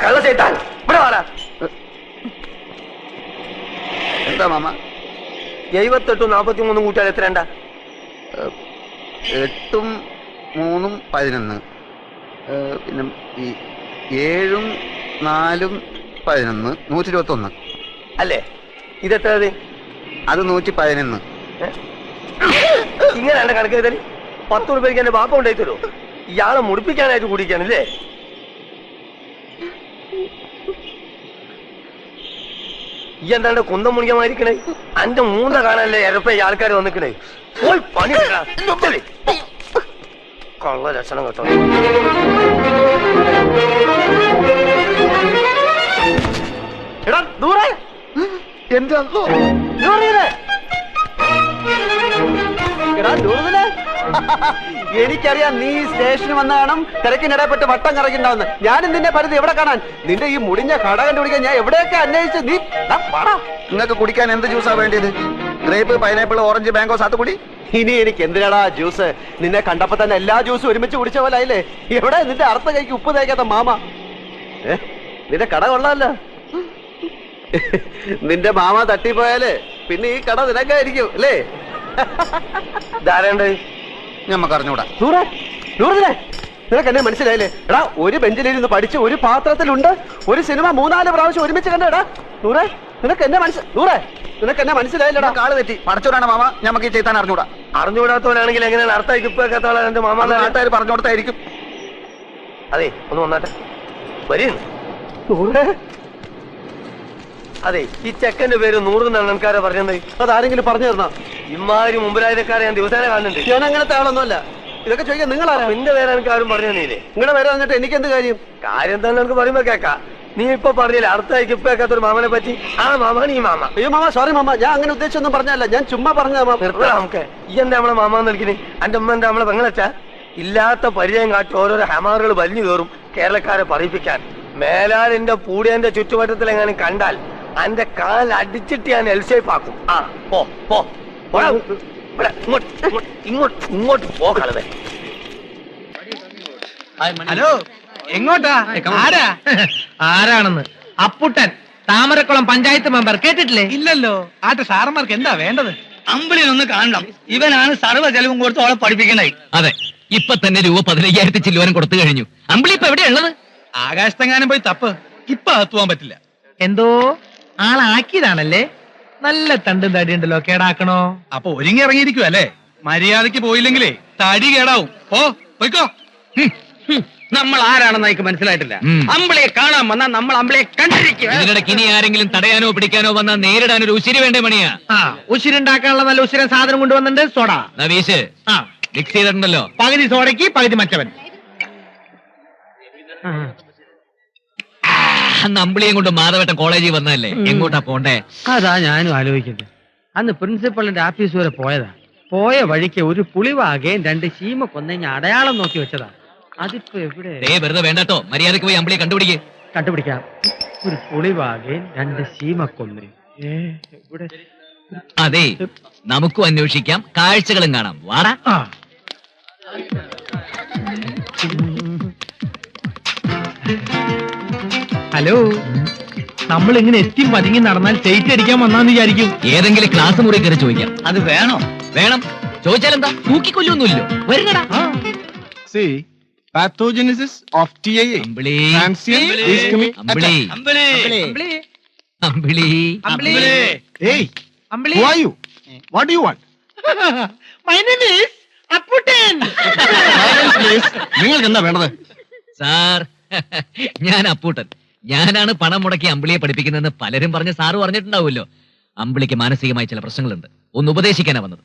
കള്ള ചേട്ടാൻ ഇവിടെ വാടാ. എന്താ മാമ? 78 43 കൂട്ടിയാൽ എത്രണ്ടാ? 8 3 11. പിന്നെ ഈ 7 4 11 121. അല്ലേ? ഇതെത്ര? അത് 111. ഇങ്ങനെയാണ് കണക്ക് ചെയ്താൽ 10 രൂപയ്ക്ക് എന്റെ ബാപ്പ കൊണ്ടായി തരുമോ? ഇയാളെ മുടിപ്പിക്കാനായിട്ട് കുടിക്കാനല്ലേ? ഈ എന്താണ്ട് കുന്തം മുണിക്കമായിരിക്കണേ? അന്റെ മൂന്ന കാണാനല്ലേ എരപ്പ ഈ ആൾക്കാർ വന്നിക്കണേ? പോയി പണി കള്ള ലക്ഷണം കേട്ടോ. എടാ ദൂരെ എന്റെ അല്ലോ എനിക്കറിയാം നീ സ്റ്റേഷനിൽ വന്ന കാണും തിരക്കിനിടപെട്ട് വട്ടം കറക്കിണ്ടാവുന്നു. ഞാനും നിന്നെ പരിധി എവിടെ കാണാൻ? നിന്റെ ഈ മുടിഞ്ഞ കട കണ്ടുപിടിക്കാൻ ഞാൻ എവിടെയൊക്കെ അന്വേഷിച്ച് നീ നിങ്ങൾക്ക് കുടിക്കാൻ എന്ത് ജ്യൂസാ വേണ്ടിയത്? ഗ്രേപ്പ്, പൈനാപ്പിൾ, ഓറഞ്ച്, മാംഗോ, സാത്തുകുടി? ഇനി എനിക്ക് എന്തിനാടാ ജ്യൂസ്? നിന്നെ കണ്ടപ്പോ തന്നെ എല്ലാ ജ്യൂസും ഒരുമിച്ച് കുടിച്ച പോലെ ആയില്ലേ? എവിടെ നിന്റെ അർത്ഥ കൈക്ക് ഉപ്പ് തേക്കാത്ത മാമ? നിന്റെ കട കൊള്ളാമല്ലോ. നിന്റെ മാമ തട്ടിപ്പോയാല് പിന്നെ ഈ കട നിനക്കായിരിക്കും അല്ലേ? ധാരണ്ട് ഞമ്മക്ക് അറിഞ്ഞൂടാ. നിനക്ക് എന്നെ മനസ്സിലായില്ലേ? എടാ ഒരു ബെഞ്ചിലിരുന്ന് പഠിച്ച് ഒരു പാത്രത്തിലുണ്ട് ഒരു സിനിമ 3-4 പ്രാവശ്യം ഒരുമിച്ച് കണ്ടേടാ. നൂറേ നിനക്ക് എന്നെ മനസ്സിലായില്ലടാ. കാള് തെറ്റി പഠിച്ചോടാണ് മാമ. ഞമ്മക്ക് ഈ ചെയ്താൻ അറിഞ്ഞൂടാ. അറിഞ്ഞുകൂടാത്തവനാണെങ്കിൽ എങ്ങനെയാണ് അർത്ഥം ഇപ്പൊക്കെ എന്റെ മാമ നാട്ടുകാർ പറഞ്ഞു കൊടുത്തായിരിക്കും. അതെ ഒന്ന് വന്നാട്ടെ വരും. അതെ ഈ ചെക്കന്റെ പേര് 100 എന്നാണ് എനിക്കാരെ പറഞ്ഞത്. അതാരെങ്കിലും പറഞ്ഞു തരണ? ഇമാതിരി മുമ്പിലായക്കാരെ ഞാൻ ദിവസേന കാണുന്നുണ്ട്. ഞാൻ അങ്ങനത്തെ ആളൊന്നുമല്ല. ഇതൊക്കെ ചോദിക്കാൻ നിങ്ങളാരാ? നിന്റെ പേര് എനിക്ക് ആരും പറഞ്ഞു തന്നീലേ? നിങ്ങളുടെ പേര് വന്നിട്ട് എനിക്ക് എന്ത് കാര്യം? കാര്യം തന്നെ എനിക്ക് പറയുമ്പോ കേക്കാ. നീ ഇപ്പൊ പറഞ്ഞില്ലേ അർത്ഥമായിക്ക് ഇപ്പൊക്കാത്തൊരു മാമനെ പറ്റി? ആ മാമാണ് ഈ മാമ. അയ്യോ മാമ സോറി മാമ, ഞാൻ അങ്ങനെ ഉദ്ദേശിച്ചൊന്നും പറഞ്ഞല്ല. ഞാൻ ചുമ്മാ പറഞ്ഞ നമുക്ക് ഈ എന്താ നമ്മളെ മാമാന്ന് വിളിക്കണേ? എന്റെ ഉമ്മ എന്താ നമ്മളെ പെങ്ങളച്ചാ? ഇല്ലാത്ത പരിചയം കാട്ടി ഓരോരോ ഹമാറുകൾ വലിഞ്ഞു കയറും കേരളക്കാരെ പറയിപ്പിക്കാൻ. മേലാൽ എന്റെ പൂടിയന്റെ ചുറ്റുവട്ടത്തിൽ എങ്ങനെ കണ്ടാൽ എന്റെ കാൽ അടിച്ചിട്ട് ഞാൻ എൽഷേപ്പ് ആക്കും. ആ പോ പോ ഇങ്ങോട്ട് പോ കളവേ. ഹലോ എങ്ങോട്ടാ? ആരാണെന്ന്? അപ്പുട്ടൻ, താമരക്കുളം പഞ്ചായത്ത് മെമ്പർ. കേട്ടിട്ടില്ലേ? ഇല്ലല്ലോ. ആട്ടെ സാറന്മാർക്ക് എന്താ വേണ്ടത്? അമ്പിളിനൊന്ന് കാണണം. ഇവനാണ് സർവ്വ ചെലവും കൊടുത്ത് അവളെ പഠിപ്പിക്കണേ. അതെ, ഇപ്പൊ തന്നെ രൂപ 15,000 ചില്ലുവാനും കൊടുത്തു കഴിഞ്ഞു. അമ്പിളി ഇപ്പൊ എവിടെയുള്ളത്? ആകാശത്തെങ്ങാനും പോയി തപ്പ്. ഇപ്പൊ അകത്തുവാൻ പറ്റില്ല. എന്തോ ആളാക്കിയതാണല്ലേ? നല്ല തണ്ടും തടി ഉണ്ടല്ലോ. കേടാക്കണോ? അപ്പൊ ഒരുങ്ങി ഇറങ്ങിയിരിക്കും അല്ലേ? മര്യാദക്ക് പോയില്ലെങ്കിലേ തടി കേടാവും. പോയിക്കോ. നമ്മൾ ആരാണെന്ന് എനിക്ക് മനസ്സിലായിട്ടില്ല. അമ്പിളിയെ കാണാൻ വന്നാൽ നമ്മൾ അമ്പിളിയെ കണ്ടിരിക്കും. ഇതിനിടയ്ക്ക് ഇനി ആരെങ്കിലും തടയാനോ പിടിക്കാനോ വന്നാൽ നേരിടാൻ ഒരു ഉശിരി വേണ്ടേ മണിയാ? ഉശിരുണ്ടാക്കാനുള്ള നല്ല ഉശിരൻ സാധനം കൊണ്ടുവന്നിട്ടുണ്ട്. സോഡ നവീഷ് മിക്സ് ചെയ്തിട്ടുണ്ടല്ലോ. പകുതി സോഡയ്ക്ക് പകുതി മറ്റവൻ. അന്ന് അമ്പിളിയും കൊണ്ട് മാധവട്ടം കോളേജിൽ വന്നതല്ലേ? എങ്ങോട്ടാ പോണ്ടേ? അതാ ഞാനും ആലോചിക്കുന്നത്. അന്ന് പ്രിൻസിപ്പളിന്റെ ആഫീസ് വരെ പോയതാ. പോയ വഴിക്ക് ഒരു പുളിവാകയും 2 ശീമ കൊന്നേഞ്ഞ അടയാളം നോക്കി വെച്ചതാ. അതിപ്പോ എവിടെ? വെറുതെ വേണ്ടട്ടോ, മര്യാദക്ക് പോയി അമ്പിളിയെ കണ്ടുപിടിക്കാം. ഒരു പുളിവാകയും 2 ശീമ കൊന്നേ എവിടെ? അതെ, നമുക്കും അന്വേഷിക്കാം, കാഴ്ചകളും കാണാം. വാടാ. ഹലോ, നമ്മൾ ഇങ്ങനെ എത്തി പതുങ്ങി നടന്നാൽ സ്റ്റേറ്റ് അടിക്കാൻ വന്നാന്ന് വിചാരിക്കും. ഏതെങ്കിലും ക്ലാസ് മുറി കയറി ചോദിക്കാം. അത് വേണോ? വേണം. ചോദിച്ചാലെന്താ? തൂക്കിക്കൊല്ലൊന്നുമില്ലോ. വരുന്നടാ. Pathogenesis of TIA. Ambili Transient ischemic Ambili attack. Ambili Hey, who are you? What do you want? My name is Apputtan. Silence, please. നിങ്ങൾക്ക് എന്താ വേണ്ടത്? സാർ, ഞാൻ അപ്പൂട്ടൻ. ഞാനാണ് പണം മുടക്കി അമ്പിളിയെ പഠിപ്പിക്കുന്നതെന്ന് പലരും പറഞ്ഞ് സാറ് പറഞ്ഞിട്ടുണ്ടാവുമല്ലോ. അമ്പിളിക്ക് മാനസികമായി ചില പ്രശ്നങ്ങളുണ്ട്. ഒന്ന് ഉപദേശിക്കാനാ വന്നത്.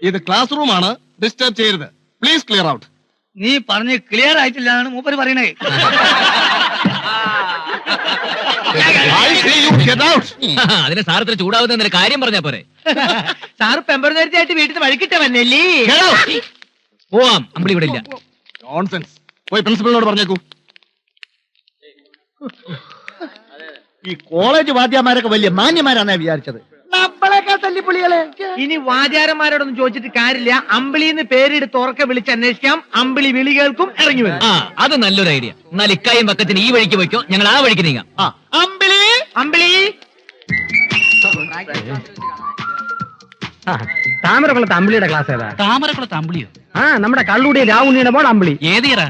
ഇത് ക്ലാസ് റൂം ആണ്, ഡിസ്റ്റർബ് ചെയ്യരുത്. Please clear out. നീ പറഞ്ഞ് ക്ലിയർ ആയിട്ടില്ല എന്നാണ് മൂപ്പര് പറയണേ. അതിന് സാർ ഇത്ര ചൂടാവുന്ന കാര്യം പറഞ്ഞാ പോരെ? സാറ് പെമ്പറന്നേരത്തായിട്ട് വീട്ടിൽ വഴിക്കിട്ട വന്നല്ലേ? പോവാം, അമ്പിളി ഇവിടെ ഇല്ല. നോൺസെൻസ്. പോയി പ്രിൻസിപ്പലിനോട് പറഞ്ഞേക്കൂ. ഈ കോളേജ് വാദ്യമാരൊക്കെ വലിയ മാന്യമാരാന്നാ വിചാരിച്ചത്. നമ്മളെക്കാൾ തല്ലിപ്പൊളികളെ. ഇനി വാചാരന്മാരോടൊന്നും ചോദിച്ചിട്ട് കാര്യമില്ല. അമ്പിളിന്ന് പേരെടുത്ത് ഉറക്കെ വിളിച്ച് അന്വേഷിക്കാം. അമ്പിളി വിളി കേൾക്കും, ഇറങ്ങി വരും. ആ അത് നല്ലൊരു ഐഡിയ. എന്നാൽ ഇക്കായും പക്കത്തിന് ഈ വഴിക്ക് വയ്ക്കോ, ഞങ്ങൾ ആ വഴിക്ക് നീങ്ങാം. ആ അമ്പിളി അമ്പിളി. താമരക്കുളത്ത് അമ്പിളിയുടെ ക്ലാസ് ഏതാ? താമരക്കുളത്ത് അമ്പിളിയോ? ആ നമ്മുടെ കള്ളുടിയ രാവുണ്ണിയുടെ മോൾ അമ്പിളി. ഏതിയറാ?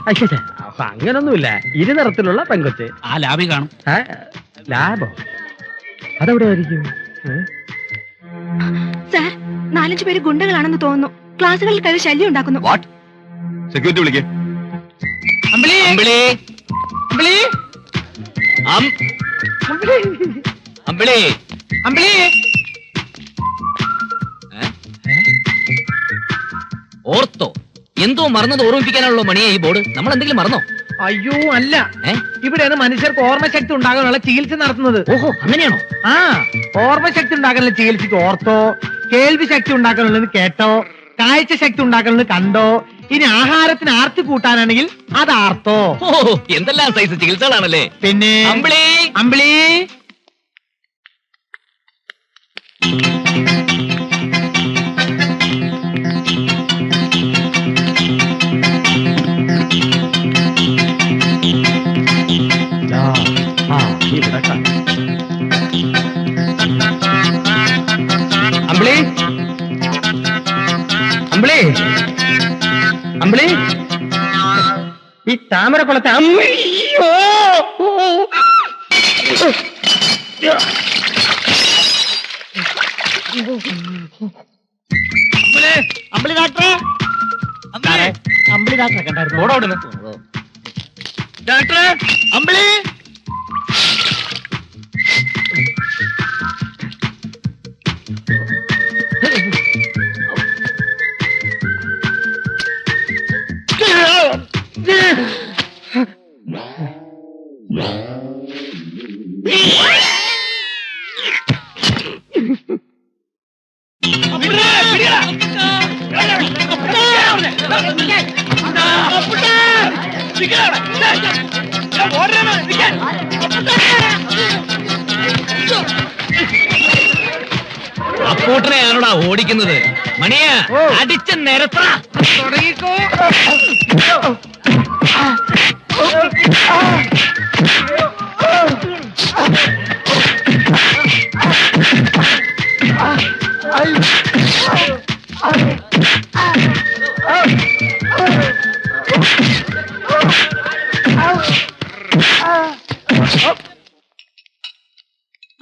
അപ്പൊ അങ്ങനൊന്നുമില്ല, ഇരുനിറത്തിലുള്ള പെങ്കൊച്ച്. ആ ലാബി കാണും. ലാഭോ? അതെവിടെ ആയിരിക്കും? സാർ, 4-5 പേര് ഗുണ്ടകളാണെന്ന് തോന്നുന്നു. ക്ലാസ്സുകളിൽ കയറി ശല്യം ഉണ്ടാക്കുന്നു. സെക്യൂരിറ്റി വിളിക്കേ. അമ്പിളി അമ്പിളി അമ്പിളി അമ്പിളി അമ്പിളി. ഓർത്തോ? എന്തോ മറന്നത് ഓർമ്മിപ്പിക്കാനുള്ള മണിയെ ഈ ബോർഡ്. നമ്മൾ എന്തെങ്കിലും മറന്നോ? അയ്യോ അല്ല, ഇവിടെയാണ് മനുഷ്യർക്ക് ഓർമ്മശക്തി ഉണ്ടാകാനുള്ള ചികിത്സ നടത്തുന്നത്. ഓഹോ, അങ്ങനെയാണോ? ആ, ഓർമ്മശക്തി ഉണ്ടാക്കാനുള്ള ചികിത്സയ്ക്ക് ഓർത്തോ, കേൾവി ശക്തി ഉണ്ടാക്കാനുള്ളത് കേട്ടോ, കാഴ്ച ശക്തി ഉണ്ടാക്കാനുള്ളത് കണ്ടോ, ഇനി ആഹാരത്തിന് ആർത്തി കൂട്ടാനാണെങ്കിൽ അത് ആർത്തോ. ഓ, എന്തെല്ലാം സൈസ് ചികിത്സകളാണല്ലേ. പിന്നെ അമ്പിളി അമ്പിളി. അമ്പിളി അമ്പിളി അമ്പിളി, ഈ താമരക്കുളത്തെ അമ്മയോ. അമ്പിളി ഡാക്ടറെ, അമ്പിളി ഡാക്ടറെ കണ്ടായിരുന്നു. ഡാക്ടറെ, അമ്പിളി. അപ്പൂട്ടനെയാണോടാ ഓടിക്കുന്നത്? മണിയ അടിച്ച നിരത്ത തുടങ്ങിക്കോ.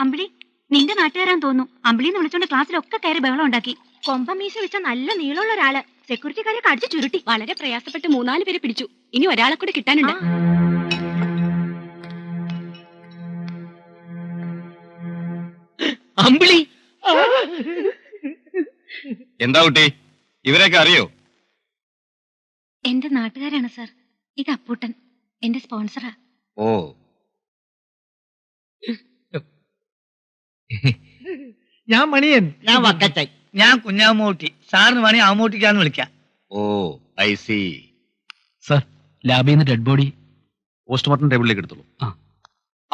അമ്പിളി, നിന്റെ നാട്ടുകാരാന്ന് തോന്നുന്നു. അമ്പിളിന്ന് വിളിച്ചോണ്ട് ക്ലാസ്സിലൊക്കെ കയറി ബഹളം ഉണ്ടാക്കി. കൊമ്പം മീശ വെച്ച നല്ല നീളമുള്ള ഒരാള് സെക്യൂരിറ്റിക്കാരെ കടിച്ചു ചുരുട്ടി. വളരെ പ്രയാസപ്പെട്ട് 3-4 പേരെ പിടിച്ചു. ഇനി ഒരാളെ കൂടി കിട്ടാനുണ്ട്. അമ്പിളി. എന്താ കുട്ടി, ഇവരെയൊക്കെ അറിയോ? എന്റെ നാട്ടുകാരാണ് സാർ. ഇത് അപ്പൂട്ടൻ, എന്റെ സ്പോൺസറാ. ഓ, ഞാൻ മണിയൻ. ഞാൻ വക്കച്ചായി. ഞാൻ കുഞ്ഞാമൂട്ടി. സാറിന് വേണേ ആമൂട്ടിക്കാന്ന് വിളിക്കാം. ഓ, ഐ സി. സർ, ലാബിൽ നിന്ന് ഡെഡ് ബോഡി പോസ്റ്റ്മോർട്ടം ടേബിളിലേക്ക് എടുത്തോളൂ.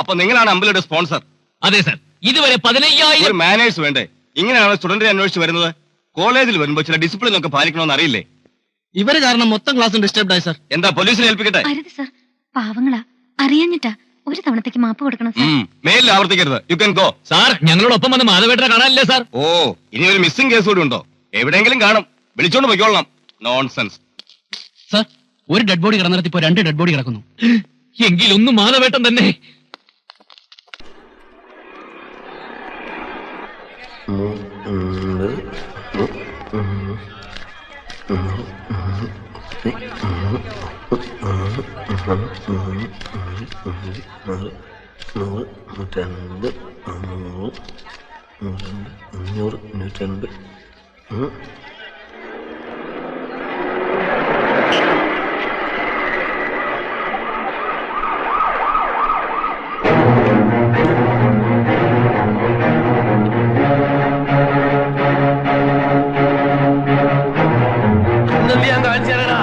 അപ്പൊ നിങ്ങളാണ് അമ്പലയുടെ സ്പോൺസർ? അതെ സർ. ഇതുവരെ 15,000 ഒരു മാനേഴ്സ് വേണ്ടേ? ഇങ്ങനെയാണ് സ്റ്റുഡന്റിനെ അന്വേഷിച്ച് വരുന്നത്. കോളേജിൽ വരുമ്പോ ചില ഡിസിപ്ലിൻ ഒക്കെ പാലിക്കണമെന്ന് അറിയില്ലേ? ഇവര് കാരണം മൊത്തം ക്ലാസ് ഡിസ്റ്റർബ് ആയി സർ. എന്താ പോലീസിനെ ഏൽപ്പിക്കട്ടെ? അരുത് സാർ, പാവങ്ങളാ, അറിയാഞ്ഞിട്ടാ. ഒരു തവണത്തേക്ക് മാപ്പ് കൊടുക്കണം സാർ. മേലിൽ ആവർത്തിക്കരുത്. You can go. സാർ, ഞങ്ങളോടൊപ്പം വന്ന് മാധവേട്ടനെ കാണാനില്ലേ സാർ? ഓ, ഇനി ഒരു മിസ്സിംഗ് കേസ് കൂടി ഉണ്ടോ? എവിടെയെങ്കിലും കാണും. വിളിച്ചോണ്ട് പോയിക്കോളണം. നോൺസെൻസ്. സർ, ഒരു ഡെഡ് ബോഡി കിടന്നിടത്ത് ഇപ്പോ 2 ഡെഡ് ബോഡി കിടക്കുന്നു. എങ്കിലൊന്നും മാധവേട്ടൻ തന്നെ. ഞാൻ കാണിച്ചു തരണ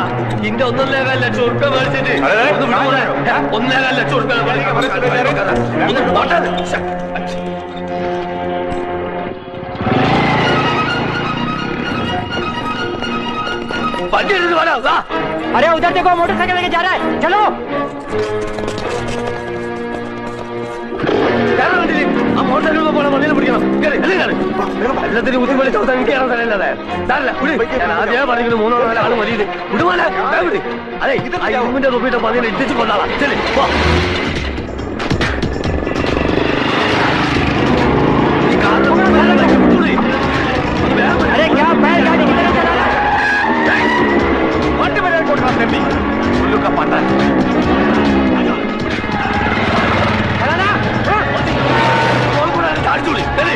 ഇന്റെ 1.25 ലക്ഷം ഉറുപ്പ്യ മേടിച്ചിട്ട് 1.25 ലക്ഷം ഉറുപ്പ്യ വണ്ടി എടുത്ത് വേണം വാ. अरे उधर देखो मोटरसाइकिल लेके जा रहा है चलो കേറാൻ വണ്ടിയില്. ആ മോട്ടോർ പോണ വണ്ടിയിൽ പിടിക്കണം. കേറി, എല്ലാം കേറി. എല്ലാത്തിനും കുത്തി വിളിച്ച് അവസാനം എനിക്ക് കയറാൻ സ്ഥലമില്ലാതെ. സാരമില്ല, വിട്. ഞാൻ ആദ്യമേ പറഞ്ഞിട്ട് 3-4 ആള് മതി. വിടുവാനാ വിട്. അതെ ആ ഇരുമ്പിന്റെ തൊപ്പിട്ട പതിനെ ഇടിച്ച് കൊണ്ടാളാ. ചെല്ലി പോ. ഈ കാറിന് വിട്ടുകൊടുക്ക്. ഒന്ന് വേഗം വിട്. अरे क्या बैलगाड़ी किधर चला रहा है വണ്ടി വരെ കൊടുക്കണം തെണ്ടി. പുല്ലുക്ക പണ്ടാൻ. चलाना മോൾ കൂടെ അടിച്ചുവിളി. ചെല്ലി.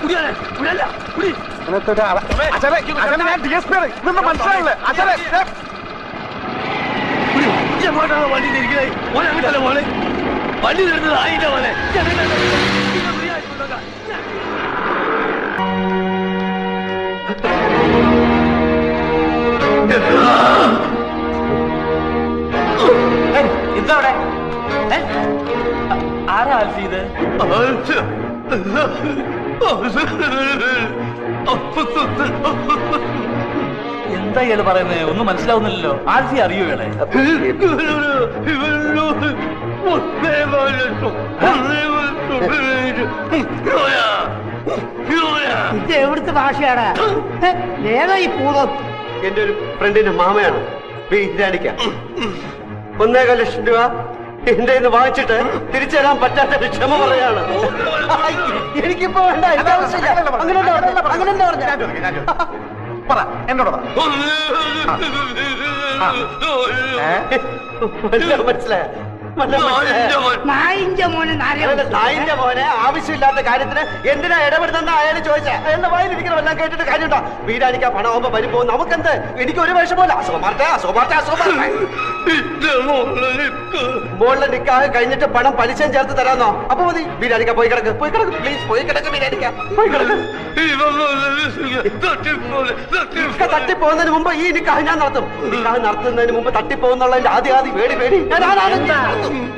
കുടിയാനെ, കുടിയല്ല, കുടി. കുടി. ഈ എങ്ങോട്ടാണ് വണ്ടി തിരിക്കുന്നത്? മോനെ അങ്ങോട്ടല്ലേ മോനെ? വണ്ടി നിർത്തുന്നത് ആയില്ല മോനെ. ഇതവിടെ ആരാ ഇത് എന്താ ഇയാള് പറയുന്നത് ഒന്നും മനസ്സിലാവുന്നില്ലല്ലോ ആൽസി അറിയോ ഇയാളെ ഇത് എവിടുത്തെ ഭാഷയാണ് ഏതാ ഈ പൂതം എന്റെ ഒരു ഫ്രണ്ടിന്റെ മാമയാണ് വീരാണിക്ക 1.5 ലക്ഷം രൂപ എന്റെ കയ്യിൽ നിന്ന് വാങ്ങിച്ചിട്ട് തിരിച്ചു തരാൻ പറ്റാത്ത ക്ഷമ പറയാണ്. എനിക്കിപ്പോ വേണ്ട, എനിക്ക് ആവശ്യമില്ല. അങ്ങനെ എന്താ പറഞ്ഞ പറ എന്നോട് പറ. മനസ്സിലായ നായിന്റെ മോനെ ആവശ്യമില്ലാത്ത കാര്യത്തിന് എന്തിനാ ഇടപെടുന്ന അയാൾ ചോദിച്ചാ അയാളുടെ വായിലിരിക്കണം എല്ലാം കേട്ടിട്ട് കാര്യമുണ്ടോ? വീരാനിക്കാ പണമാകുമ്പോ വരുമ്പോ നമുക്കെന്ത്? എനിക്ക് ഒരു വിഷമല്ല. മോളിലെ നിക്കാഹ് കഴിഞ്ഞിട്ട് പണം പലിശയും ചേർത്ത് തരാന്നോ? അപ്പൊ മതി. വീരാനിക്ക പോയി കിടക്ക് പ്ലീസ്, പോയി കിടക്ക് വീരാനിക്ക, പോയി കിടക്ക്. തട്ടിപ്പോകുന്നതിന് മുമ്പ് ഈ നിക്കാഹ് ഞാൻ നടത്തും. നിക്കാഹ് നടത്തുന്നതിന് മുമ്പ് തട്ടിപ്പോകുന്നുള്ളതിന്റെ ആദ്യ പേടി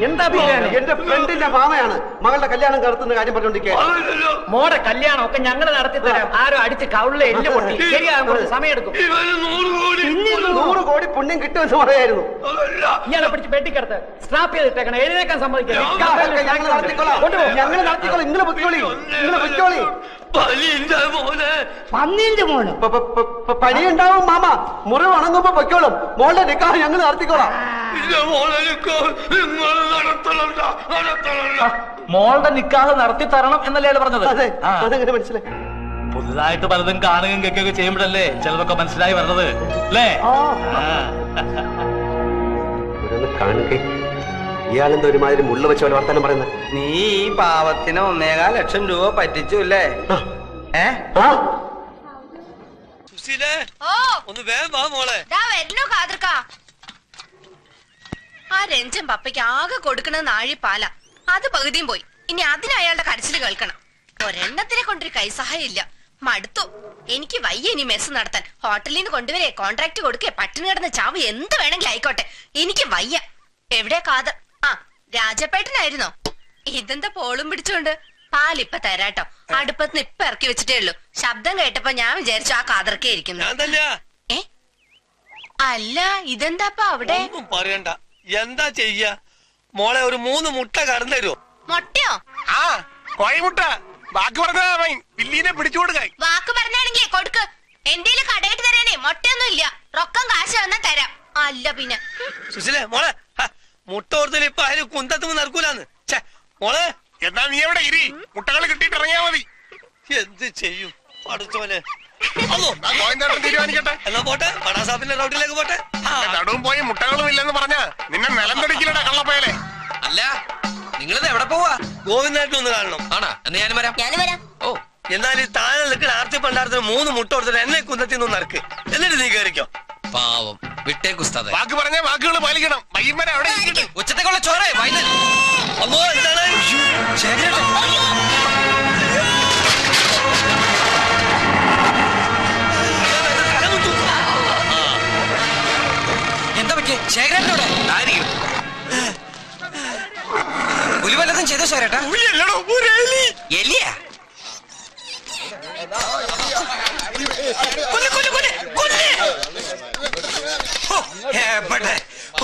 എന്താ? എന്റെ ഫ്രണ്ടിന്റെ മാമയാണ് മകളുടെ കല്യാണം നടത്തുന്ന കാര്യം പറഞ്ഞോണ്ടിരിക്കുക. മോടെ കല്യാണം ഒക്കെ ഞങ്ങൾ നടത്തി തരാം. ആരോ അടിച്ച് കൗളിലെ എല്ല് പൊട്ടി ശരിയാകുമ്പോൾ സമയം എടുക്കും. 100 കോടി പുണ്യം കിട്ടുമെന്ന് പറയായിരുന്നു. ഇയാളെ പിടിച്ച് പെട്ടിക്കടുത്ത് സ്ട്രാപ്പ് ചെയ്തിട്ടേക്കണം. എഴുന്നേക്കാൻ സമ്മതിക്കില്ല. ഞങ്ങൾ നടത്തിക്കോളാം. നിങ്ങൾ പൊയ്ക്കോളി. പന്നീന്റെ മോന് പനി ഉണ്ടാവും മാമ. മുറിവ് ഉണങ്ങുമ്പോ പൊയ്ക്കോളും. മോളുടെ നിക്കാഹ് ഞങ്ങൾ നടത്തിക്കോളാം. മോളുടെ നിക്കാഹ് നടത്തി തരണം എന്നല്ലേ പറഞ്ഞത്? അതെ, അതെങ്ങനെ മനസ്സിലായി? പുതുതായിട്ട് പലതും കാണുകയും കേൾക്കുകയൊക്കെ ചെയ്യുമ്പോഴല്ലേ ചിലതൊക്കെ മനസ്സിലായി വരുന്നത് അല്ലേ? കാണുക ഇയാളെന്താ ഒരുമാതിരി മുള്ള വെച്ച പോലെ വർത്താനം പറയുന്നത്? നീ ഈ പാവത്തിന് 1.25 ലക്ഷം രൂപ പറ്റിച്ചു അല്ലേ? ഒന്ന് വേഗം വാ മോളെ. ആ രഞ്ജൻ പപ്പയ്ക്ക് ആകെ കൊടുക്കണ നാഴിപ്പാല, അത് പകുതിയും പോയി. ഇനി അതിന് അയാളുടെ കരച്ചിൽ കേൾക്കണം. ഒരെണ്ണത്തിനെ കൊണ്ടൊരു കൈസഹായം ഇല്ല. മടുത്തു. എനിക്ക് വയ്യ ഇനി മെസ്സ് നടത്താൻ. ഹോട്ടലിൽ നിന്ന് കൊണ്ടുവരെ, കോൺട്രാക്ട് കൊടുക്കേ, പട്ടിണി കിടന്ന ചാവ് എന്ത് വേണമെങ്കിലും ആയിക്കോട്ടെ. എനിക്ക് വയ്യ. എവിടെ കാതർ? ആ രാജപ്പേട്ടനായിരുന്നോ? ഇതെന്താ പോളും പിടിച്ചോണ്ട്? പാലിപ്പ തരാട്ടോ. അടുപ്പത്തിന് ഇപ്പൊ ഇറക്കി വെച്ചിട്ടേ ഉള്ളൂ. ശബ്ദം കേട്ടപ്പോ ഞാൻ വിചാരിച്ചു ആ കാതർക്കേ ഇരിക്കുന്നു. ഏ അല്ല, ഇതെന്താപ്പ അവിടെ? പറയണ്ട, എന്താ ചെയ്യ മോളെ? ഒരു 3 മുട്ട കടന്നു തരുമോ? മൊട്ടയോ? ആ കോഴിമുട്ട. ബാക്കി പറഞ്ഞാ പില്ലീനെ പിടിച്ചു കൊടുക്കാൻ. വാക്ക് പറഞ്ഞാണെങ്കിലേ കൊടുക്ക്. എന്റെ കടയിട്ട് തരാനേ മൊട്ടയൊന്നും ഇല്ല. റൊക്കം കാശ് വന്നാ തരാം. അല്ല പിന്നെ സുശീലേ മോളെ, മുട്ട ഓർത്തിൽ ഇപ്പൊ ആരും കുന്തത്തുമ്പോ നടക്കൂലെന്ന്. മോളെ എന്നാ നീ എവിടെ ഇരി, മുട്ടകൾ കിട്ടിയിട്ട് ഇറങ്ങിയാ മതി. എന്ത് ചെയ്യും പഠിച്ചോനെ? തീരുമാനിക്കട്ടെ. എന്നാ പോട്ടെ, പടാസാപ്പിന്റെ റൗട്ടിലേക്ക് പോട്ടെ. നടുവും പോയി മുട്ടകളും ഇല്ലെന്ന് പറഞ്ഞാ നിന്നെ നിലം തെടിക്കില്ലടാ കള്ളപ്പയലെ. അല്ല, നിങ്ങളിത് എവിടെ പോവാ? ഗോവിന്ദായിട്ട് ഒന്ന് കാണണം. ആണോ? എന്ന് ഞാനും വരാം. ഓ, എന്നാലും താഴെ നിൽക്കുന്ന ആർത്തി പണ്ടാരത്തിന് 3 മുട്ട കൊടുത്തിട്ട് എന്നെ കുന്തത്തിന്ന് നടക്ക്. എന്നിട്ട് നീ കയറിക്കോ. പാവം വിട്ടേ കുസ്താദേ. വാക്ക് പറഞ്ഞ വാക്കുകൾ പാലിക്കണം. വൈകുന്നേരം അവിടെ ഉച്ചത്തേക്കുള്ള ചോറേ അമ്മോ എന്താണ്? പുലി വല്ലതും ചെയ്തോ ചേട്ടാ? എലിയാ?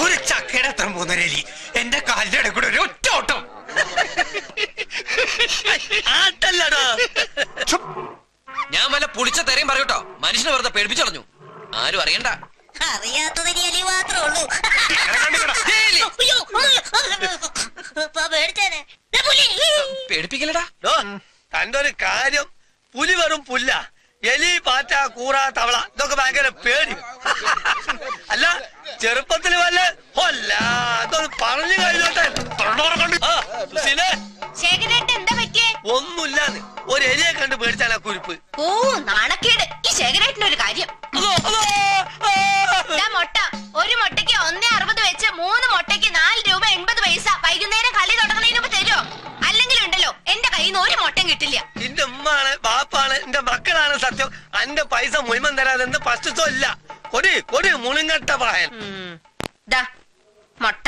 ഒരു ചക്കയുടെ അത്ര മൂന്നരലി എന്റെ കാലിന്റെ ഇടയിൽ കൂടെ ഒരു ഒറ്റ ഓട്ടം. ഞാൻ വല്ല പുളിച്ച തെരയും പറയൂട്ടോ. മനുഷ്യനെ വെറുതെ പേടിപ്പിച്ചളഞ്ഞു. ആരും അറിയണ്ട. അറിയാത്തതിന് എലി മാത്രമേ ഉള്ളൂ. പേടിപ്പിക്കലടാ. തന്റെ ഒരു കാര്യം, പുലി വെറും പുല്ല, എലി പാറ്റ കൂറ തവള ഇതൊക്കെ ഭയങ്കര പേടി. അല്ല ചെറുപ്പത്തിൽ വല്ല അല്ല അതൊന്ന് പറഞ്ഞു കഴിഞ്ഞോട്ടെ. എന്താ പറ്റിയേ? ഒന്നുമില്ലാന്ന്, ഒരു എലിയെ കണ്ട് പേടിച്ചാണ് ആ കുരിപ്പ്. ഓ നാണക്കേട്. ഈ ശേഖരേട്ടന്റെ ഒരു കാര്യം. മുട്ട ഒരു മുട്ടയ്ക്ക് 1.60 വെച്ച് 3 മുട്ടയ്ക്ക് 4 രൂപ 80 പൈസ. വൈകുന്നേരം കളി തുടങ്ങുന്നതിന് മുമ്പ് തരുമോ? അല്ലെങ്കിൽ ഉണ്ടല്ലോ എന്റെ കയ്യിൽ നിന്ന് ഒരു മുട്ടയും കിട്ടില്ല. എന്റെ ഉമ്മാണ് ബാപ്പാണ് എന്റെ മക്കളാണ് സത്യം. അന്റെ പൈസ മുഴുവൻ തരാതെ എന്ത് പ്രശ്നത്തോ ഇല്ല. കൊടി കൊടി മുളിങ്ങട്ട പ്രായം. മുട്ട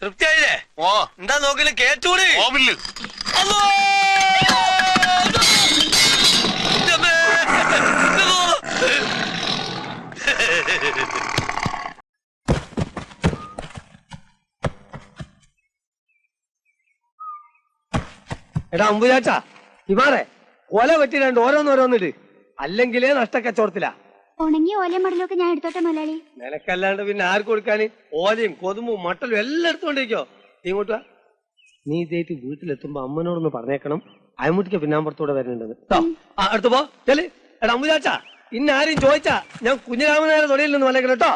തൃപ്തിയായില്ലേ? ഓ എന്താ നോക്കില്ല കേട്ടൂടി. ഓവില് എടാ അമ്പുചാച്ചാ, ഇമാറെ കൊല വെട്ടി രണ്ട് ഓരോന്നോരോന്നിട്ട്, അല്ലെങ്കിലേ നഷ്ടക്കച്ചവടത്തിലാ. ഉണങ്ങിയ ഓലയും മടലൊക്കെ ഞാൻ എടുത്തോട്ടെ മുതലാളി. നിനക്കല്ലാണ്ട് പിന്നെ ആർക്ക് കൊടുക്കാന്? ഓലയും കൊതുമ്പും മട്ടലും എല്ലാം എടുത്തോണ്ടിരിക്കോ. നീ ഇങ്ങോട്ട് വാ. നീ ഇതേറ്റ് വീട്ടിലെത്തുമ്പോ അമ്മനോടൊന്ന് പറഞ്ഞേക്കണം, അയമുട്ടിക്ക് പിന്നാമ്പുറത്തൂടെ വരുന്നുണ്ടെന്ന് കേട്ടോ. ആ അടുത്ത് പോ ചെല്. എടാ അമ്പുചാച്ചാ, ഇന്ന ആരും ചോദിച്ചാ ഞാൻ കുഞ്ഞിരാമനായ തൊടിയിൽ നിന്ന് വന്നേക്കണം കേട്ടോ.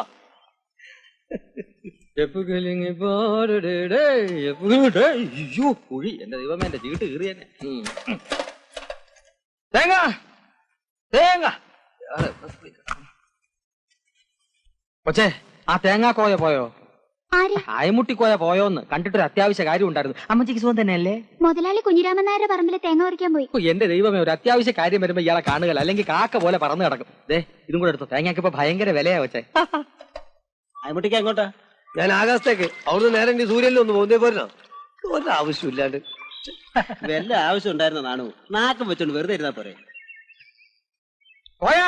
കുഴി എന്റെ ദൈവമേ, എന്റെ ചീട്ട് കീറി തന്നെ. തേങ്ങ തേങ്ങ കൊച്ചേ, ആ തേങ്ങാക്കോയ പോയോ? അയമുട്ടിക്കോയ പോയോന്ന് കണ്ടിട്ടൊരു അത്യാവശ്യ കാര്യം ഉണ്ടായിരുന്നു. അമ്മച്ചിക്ക് സുഖം തന്നെയല്ലേ? മുതലാളി കുഞ്ഞിരാമൻ നായരുടെ പറമ്പിലെ തേങ്ങ പറിക്കാൻ പോയി. എന്റെ ദൈവമേ, ഒരു അത്യാവശ്യ കാര്യം വരുമ്പോ ഇയാളെ കാണുകയല്ല, അല്ലെങ്കിൽ കാക്ക പോലെ പറന്ന് കിടക്കും. ദേ ഇതും കൂടെ എടുത്തോ, തേങ്ങയ്ക്ക് ഇപ്പൊ ഭയങ്കര വിലയാ വെച്ചേ. അയമുട്ടിക്ക് എങ്ങോട്ടാ? ഞാൻ ആകാശത്തേക്ക്. അവിടുന്ന് നേരെ എന്റെ സൂര്യനിൽ ഒന്ന് പോകുന്നേ പോരണോ? ഒരാവശ്യമില്ലാണ്ട്. വല്ല ആവശ്യം ഉണ്ടായിരുന്ന നാണു നാക്കം വെച്ചോണ്ട് വെറുതെ ഇരുന്നാ പോരെ. പോയാ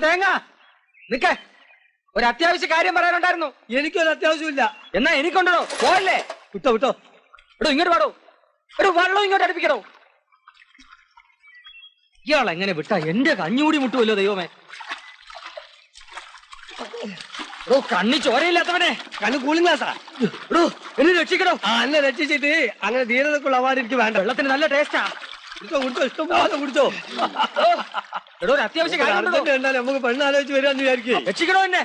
തേങ്ങ നിക്കേ, ഒരു അത്യാവശ്യ കാര്യം പറയാനുണ്ടായിരുന്നു. എനിക്കൊരു അത്യാവശ്യമില്ല. എന്നാ എനിക്കുണ്ടോ? പോയല്ലേ? വിട്ടോ വിട്ടോ. എടോ ഇങ്ങോട്ട് പാടോ, എടോ വെള്ളം ഇങ്ങോട്ട് അടുപ്പിക്കണോ. ഇയാൾ എങ്ങനെ വിട്ടാ എന്റെ കഞ്ഞൂടി മുട്ടുമല്ലോ ദൈവമേ. എടോ കണ്ണി ചോരയില്ലാത്തവനെ, കണ്ണ് കൂളിംഗ് ഗ്ലാസാ. എടോ എന്നെ രക്ഷിക്കണോ. എന്നെ രക്ഷിച്ചിട്ട് അങ്ങനെ ധീരതക്കുള്ള അവാർഡ് എനിക്ക് വേണ്ട. വെള്ളത്തിന് നല്ല ടേസ്റ്റാ. കുടിച്ചോ കുടിച്ചോ, ഇഷ്ടം പോലെ കുടിച്ചോ. എടോ ഒരു അത്യാവശ്യ കാര്യം കണ്ടാൽ നമുക്ക് പെണ്ണ് ആലോചിച്ച് വരാന്ന് വിചാരിക്കേ. രക്ഷിക്കണോ എന്നെ.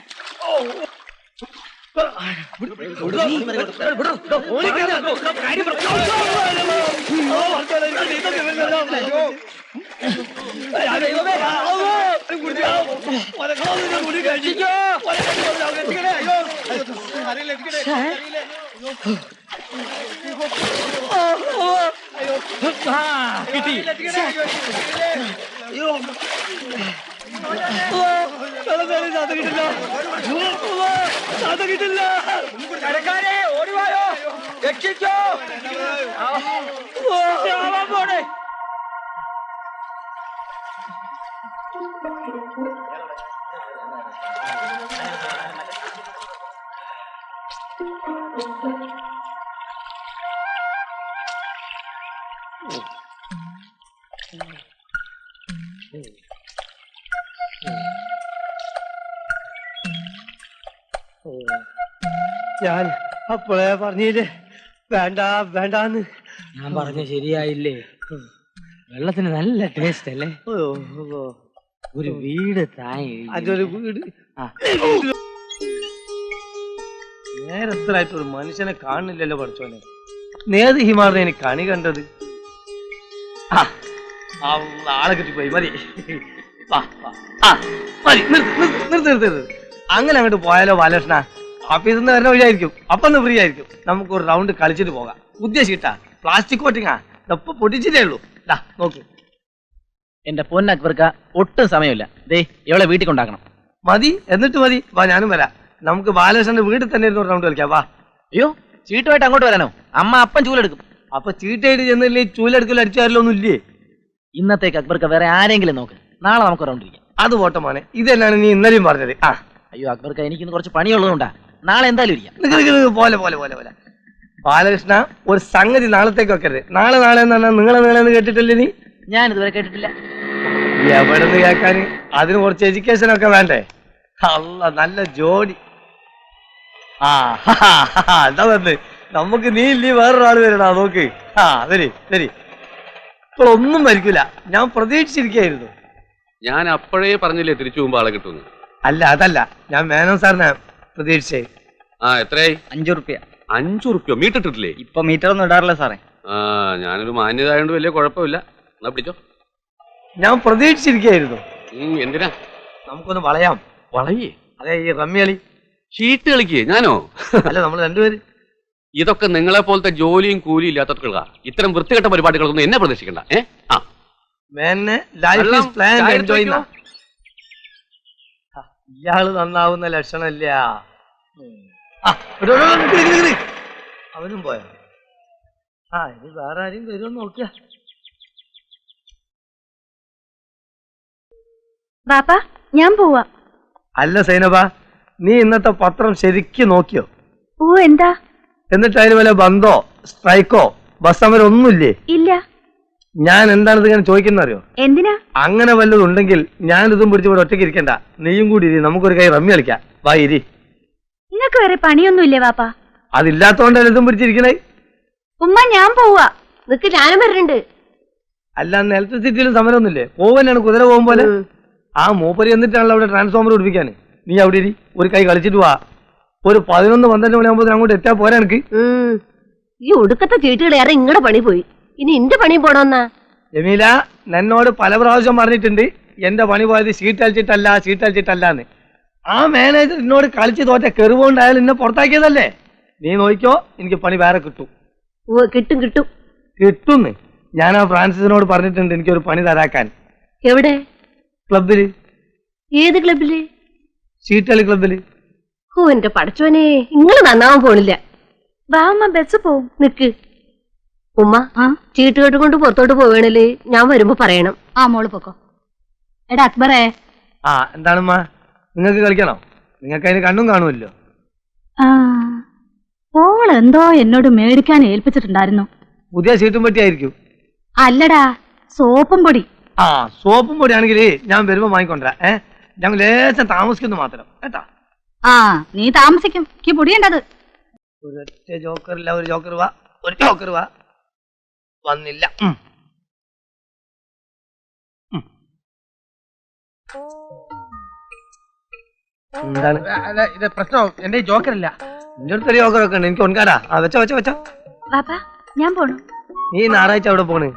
കിട്ടി. കിട്ടില്ല. ഓടിവായോ, രക്ഷിച്ചോ. പോണേ. ഞാൻ അപ്പോഴേ പറഞ്ഞില്ലേ വേണ്ട വേണ്ടാന്ന്. ഞാൻ പറഞ്ഞ ശരിയായില്ലേ? വെള്ളത്തിന് നല്ല ടേസ്റ്റ് അല്ലേ? ഒരു വീട് താഴെ അതൊരു വീട്. നേരത്തിലായിട്ട് ഒരു മനുഷ്യനെ കാണുന്നില്ലല്ലോ പഠിച്ചോനെ. നേത് ഹിമാറിനെ എനിക്ക് കണി കണ്ടത്. ആളെ കിട്ടിപ്പോയി. മതി മതി, നിർത്ത്. അങ്ങനെ അങ്ങോട്ട് പോയാലോ ബാലകൃഷ്ണ? ഓഫീസിൽ നിന്ന് വരുന്ന വഴിയായിരിക്കും, അപ്പൊ ഒന്ന് ഫ്രീ ആയിരിക്കും. നമുക്ക് ഒരു റൗണ്ട് കളിച്ചിട്ട് പോകാം. ഉദ്ദേശിട്ടാ പ്ലാസ്റ്റിക് കോട്ടിങ്ങാ, ഇപ്പൊ പൊട്ടിച്ചിട്ടേ ഉള്ളൂ. നോക്ക് എന്റെ പൊന്നക്ബർക്ക, ഒട്ടും സമയമില്ല. ദേ ഇവളെ വീട്ടിൽ കൊണ്ടാക്കണം. മതി, എന്നിട്ട് മതി. വാ ഞാനും വരാം. നമുക്ക് ബാലകൃഷ്ണന്റെ വീട്ടിൽ തന്നെ ഇരുന്ന് റൗണ്ട് കളിക്കാം. വാ. അയ്യോ ചീട്ടുമായിട്ട് അങ്ങോട്ട് വരാനോ? അമ്മ അപ്പം ചൂലെടുക്കും. അപ്പൊ ചീട്ടായിട്ട് ചെന്നില്ലേ ചൂലെടുക്കൽ അടിച്ചാരലൊന്നും ഇല്ലേ? ഇന്നത്തേക്ക് അക്ബർക്ക് വേറെ ആരെങ്കിലും നോക്ക്. നാളെ നമുക്ക് റൗണ്ടിരിക്കാം. അത് പോട്ടെ മോനെ, ഇതല്ലാണ് നീ ഇന്നലെയും പറഞ്ഞത്. ആ അയ്യോ അക്ബർക്ക്, എനിക്കിന്ന് കുറച്ച് പണിയുള്ളതുകൊണ്ടാ. നാളെ എന്തായാലും ഇരിക്കാം. പോലെ പോലെ പോലെ പോലെ ബാലകൃഷ്ണ, ഒരു സംഗതി നാളത്തേക്ക് വെക്കരുത്. നാളെ നാളെ എന്ന് പറഞ്ഞാൽ നിങ്ങളെ കേട്ടിട്ടില്ലേ നീ? ഞാൻ ഇതുവരെ കേട്ടിട്ടില്ല. എവിടെ നിന്ന് കേൾക്കാന്? അതിന് കുറച്ച് എഡ്യൂക്കേഷൻ ഒക്കെ വേണ്ടേ? അല്ല, നല്ല ജോഡി. ആ എന്താ വന്ന് നമുക്ക് നീ ഇല്ലേ വേറൊരാള് വരണ നോക്ക്. ആ വരി വരി. ഇപ്പോൾ ഒന്നും മരിക്കില്ല, ഞാൻ പ്രതീക്ഷിച്ചിരിക്കായിരുന്നു. ഞാൻ അപ്പോഴേ പറഞ്ഞില്ലേ തിരിച്ചു പോകുമ്പോ ആളെ കിട്ടുമെന്ന്. അല്ല അതല്ല, ഞാൻ മേനോൻ സാറിനെ പ്രതീക്ഷിച്ചേ. ആ എത്രയായി? 5 റുപ്യ. 5 റുപ്യ മീറ്റിട്ടിട്ടില്ലേ? ഇപ്പൊ മീറ്റർ ഒന്നും ഇടാറില്ല സാറേ. ആ ഞാനൊരു മാന്യതായോണ്ട് വലിയ കുഴപ്പമില്ല. എന്നാ പിടിച്ചോ. ഞാൻ പ്രതീക്ഷിച്ചിരിക്കായിരുന്നു. എന്തിനാ? നമുക്കൊന്ന് വളയാം. വളയേ? അതെ, ഈ റമ്മി കളി. ഷീട്ട് കളിക്കേ? ഞാനോ? അല്ല, നമ്മൾ രണ്ടുപേര്. ഇതൊക്കെ നിങ്ങളെ പോലത്തെ ജോലിയും കൂലിയും ഇല്ലാത്തവർക്കുള്ള ഇത്തരം വൃത്തികെട്ട പരിപാടികളൊന്നും എന്നെ പ്രതീക്ഷിക്കണ്ട. ആ മേനെ ലൈഫ് ഈസ് പ്ലാൻ എൻജോയ്. ഇയാള് നന്നാവുന്ന ലക്ഷണമില്ല. അവനും പോയോ? ആ ഇനി വേറെ ആരെയും വരുമെന്ന് നോക്കിയ. ബാപ്പാ, ഞാൻ പോവാ. അല്ല സൈനബ, നീ ഇന്നത്തെ പത്രം ശരിക്കും നോക്കിയോ? ഓ, എന്താ? എന്നിട്ട് അതിന് വല്ല ബന്ധോ സ്ട്രൈക്കോ ബസ് സമരം ഒന്നുമില്ലേ? ഇല്ല. ഞാൻ എന്താണിത് ഇങ്ങനെ ചോദിക്കുന്ന അറിയോ? എന്തിനാ? അങ്ങനെ വല്ലതും ഉണ്ടെങ്കിൽ ഞാനിതും പിടിച്ച് ഇവിടെ ഒറ്റയ്ക്ക് ഇരിക്കണ്ട, നീയും കൂടി ഇരി, നമുക്കൊരു കൈ റമ്മി കളിക്കാം. വാ ഇരി. നിങ്ങക്ക് വേറെ പണിയൊന്നുമില്ലേ ബാപ്പാ? അതില്ലാത്തോണ്ടാണ് ഇതും പിടിച്ചിരിക്കണേ. ഉമ്മ, ഞാൻ പോവാ. നിക്ക്, ഞാനും വരുന്നുണ്ട്. അല്ല, അന്ന് ഇലക്ട്രിസിറ്റിയിലും സമരമൊന്നുമില്ലേ? പോവനാണ് കുതിര പോകും പോലെ. ആ മൂപ്പര് എന്നിട്ടാണല്ലോ അവിടെ ട്രാൻസ്ഫോമർ പിടിപ്പിക്കാന്. നീ അവിടെ ഇരി, ഒരു കൈ കളിച്ചിട്ട് വാ. ഒരു 11-12 മണിയാകുമ്പോ അങ്ങോട്ട് എത്താൻ പോരാ എനിക്ക്. ഈ ഒടുക്കത്തെ ചീട്ടുകളേറെ ഇങ്ങടെ പണി പോയി. ഇനി എന്റെ പണിയും പോണോന്നാ? ജമീല, എന്നോട് പല പ്രാവശ്യം പറഞ്ഞിട്ടുണ്ട് എന്റെ പണി പോയത് ഷീറ്റ് അടിച്ചിട്ടല്ലാന്ന്. ആ മാനേജർ എന്നോട് കളിച്ച് തോറ്റ കെറുകൊണ്ടായാലും എന്നെ പുറത്താക്കിയതല്ലേ. നീ നോക്കിക്കോ, എനിക്ക് പണി വേറെ കിട്ടും. കിട്ടും കിട്ടും കിട്ടുന്ന്. ഞാൻ ആ ഫ്രാൻസിസിനോട് പറഞ്ഞിട്ടുണ്ട് എനിക്കൊരു പണി തരാക്കാൻ. എവിടെ? ക്ലബില്. ഏത് ക്ലബില്? ഷീറ്റ് കളി ക്ലബില്. ഓ, എന്റെ പടച്ചോനെ, ഇങ്ങള് നന്നാവാൻ പോണില്ല. വാ ഉമ്മ, ബസ് പോവും. നിക്ക് ഉമ്മ, ചീട്ട് കേട്ടുകൊണ്ട് പുറത്തോട്ട് പോവേണല്ലേ, ഞാൻ വരുമ്പോ പറയണം. ആ മോള് പൊക്കോ. എടാ അക്ബറേ. ആ എന്താണമ്മ, നിങ്ങൾക്ക് കളിക്കണോ? നിങ്ങൾക്ക് അതിന് കണ്ണും കാണുമല്ലോ. ഓള് എന്തോ എന്നോട് മേടിക്കാൻ ഏൽപ്പിച്ചിട്ടുണ്ടായിരുന്നു. പുതിയ ഷീറ്റും പറ്റിയായിരിക്കും. അല്ലടാ, സോപ്പും പൊടി. ആ സോപ്പും പൊടിയാണെങ്കിൽ ഞാൻ വരുമ്പോ വാങ്ങിക്കൊണ്ടരാ. ഞങ്ങൾ ലേശം താമസിക്കുന്നു മാത്രം കേട്ടാ. ആ, നീ താമസിക്കും. എനിക്ക് പൊടിയേണ്ടത്. ഒരൊറ്റ ജോക്കറില്ല, ഒരു ജോക്കർ വാ, ഒരു ജോക്കർ വാ. വന്നില്ല. എന്താണ് ഇത് പ്രശ്നം? എന്റെ ജോക്കറില്ല. നിന്റെ അടുത്തൊരു ജോക്കറൊക്കെ ഉണ്ട്, എനിക്ക് ഒൻകാടാ. ആ വെച്ചോ വെച്ചോ വെച്ചോ. ബാപ്പാ, ഞാൻ പോണു. നീ ഞായറാഴ്ച അവിടെ പോണ്?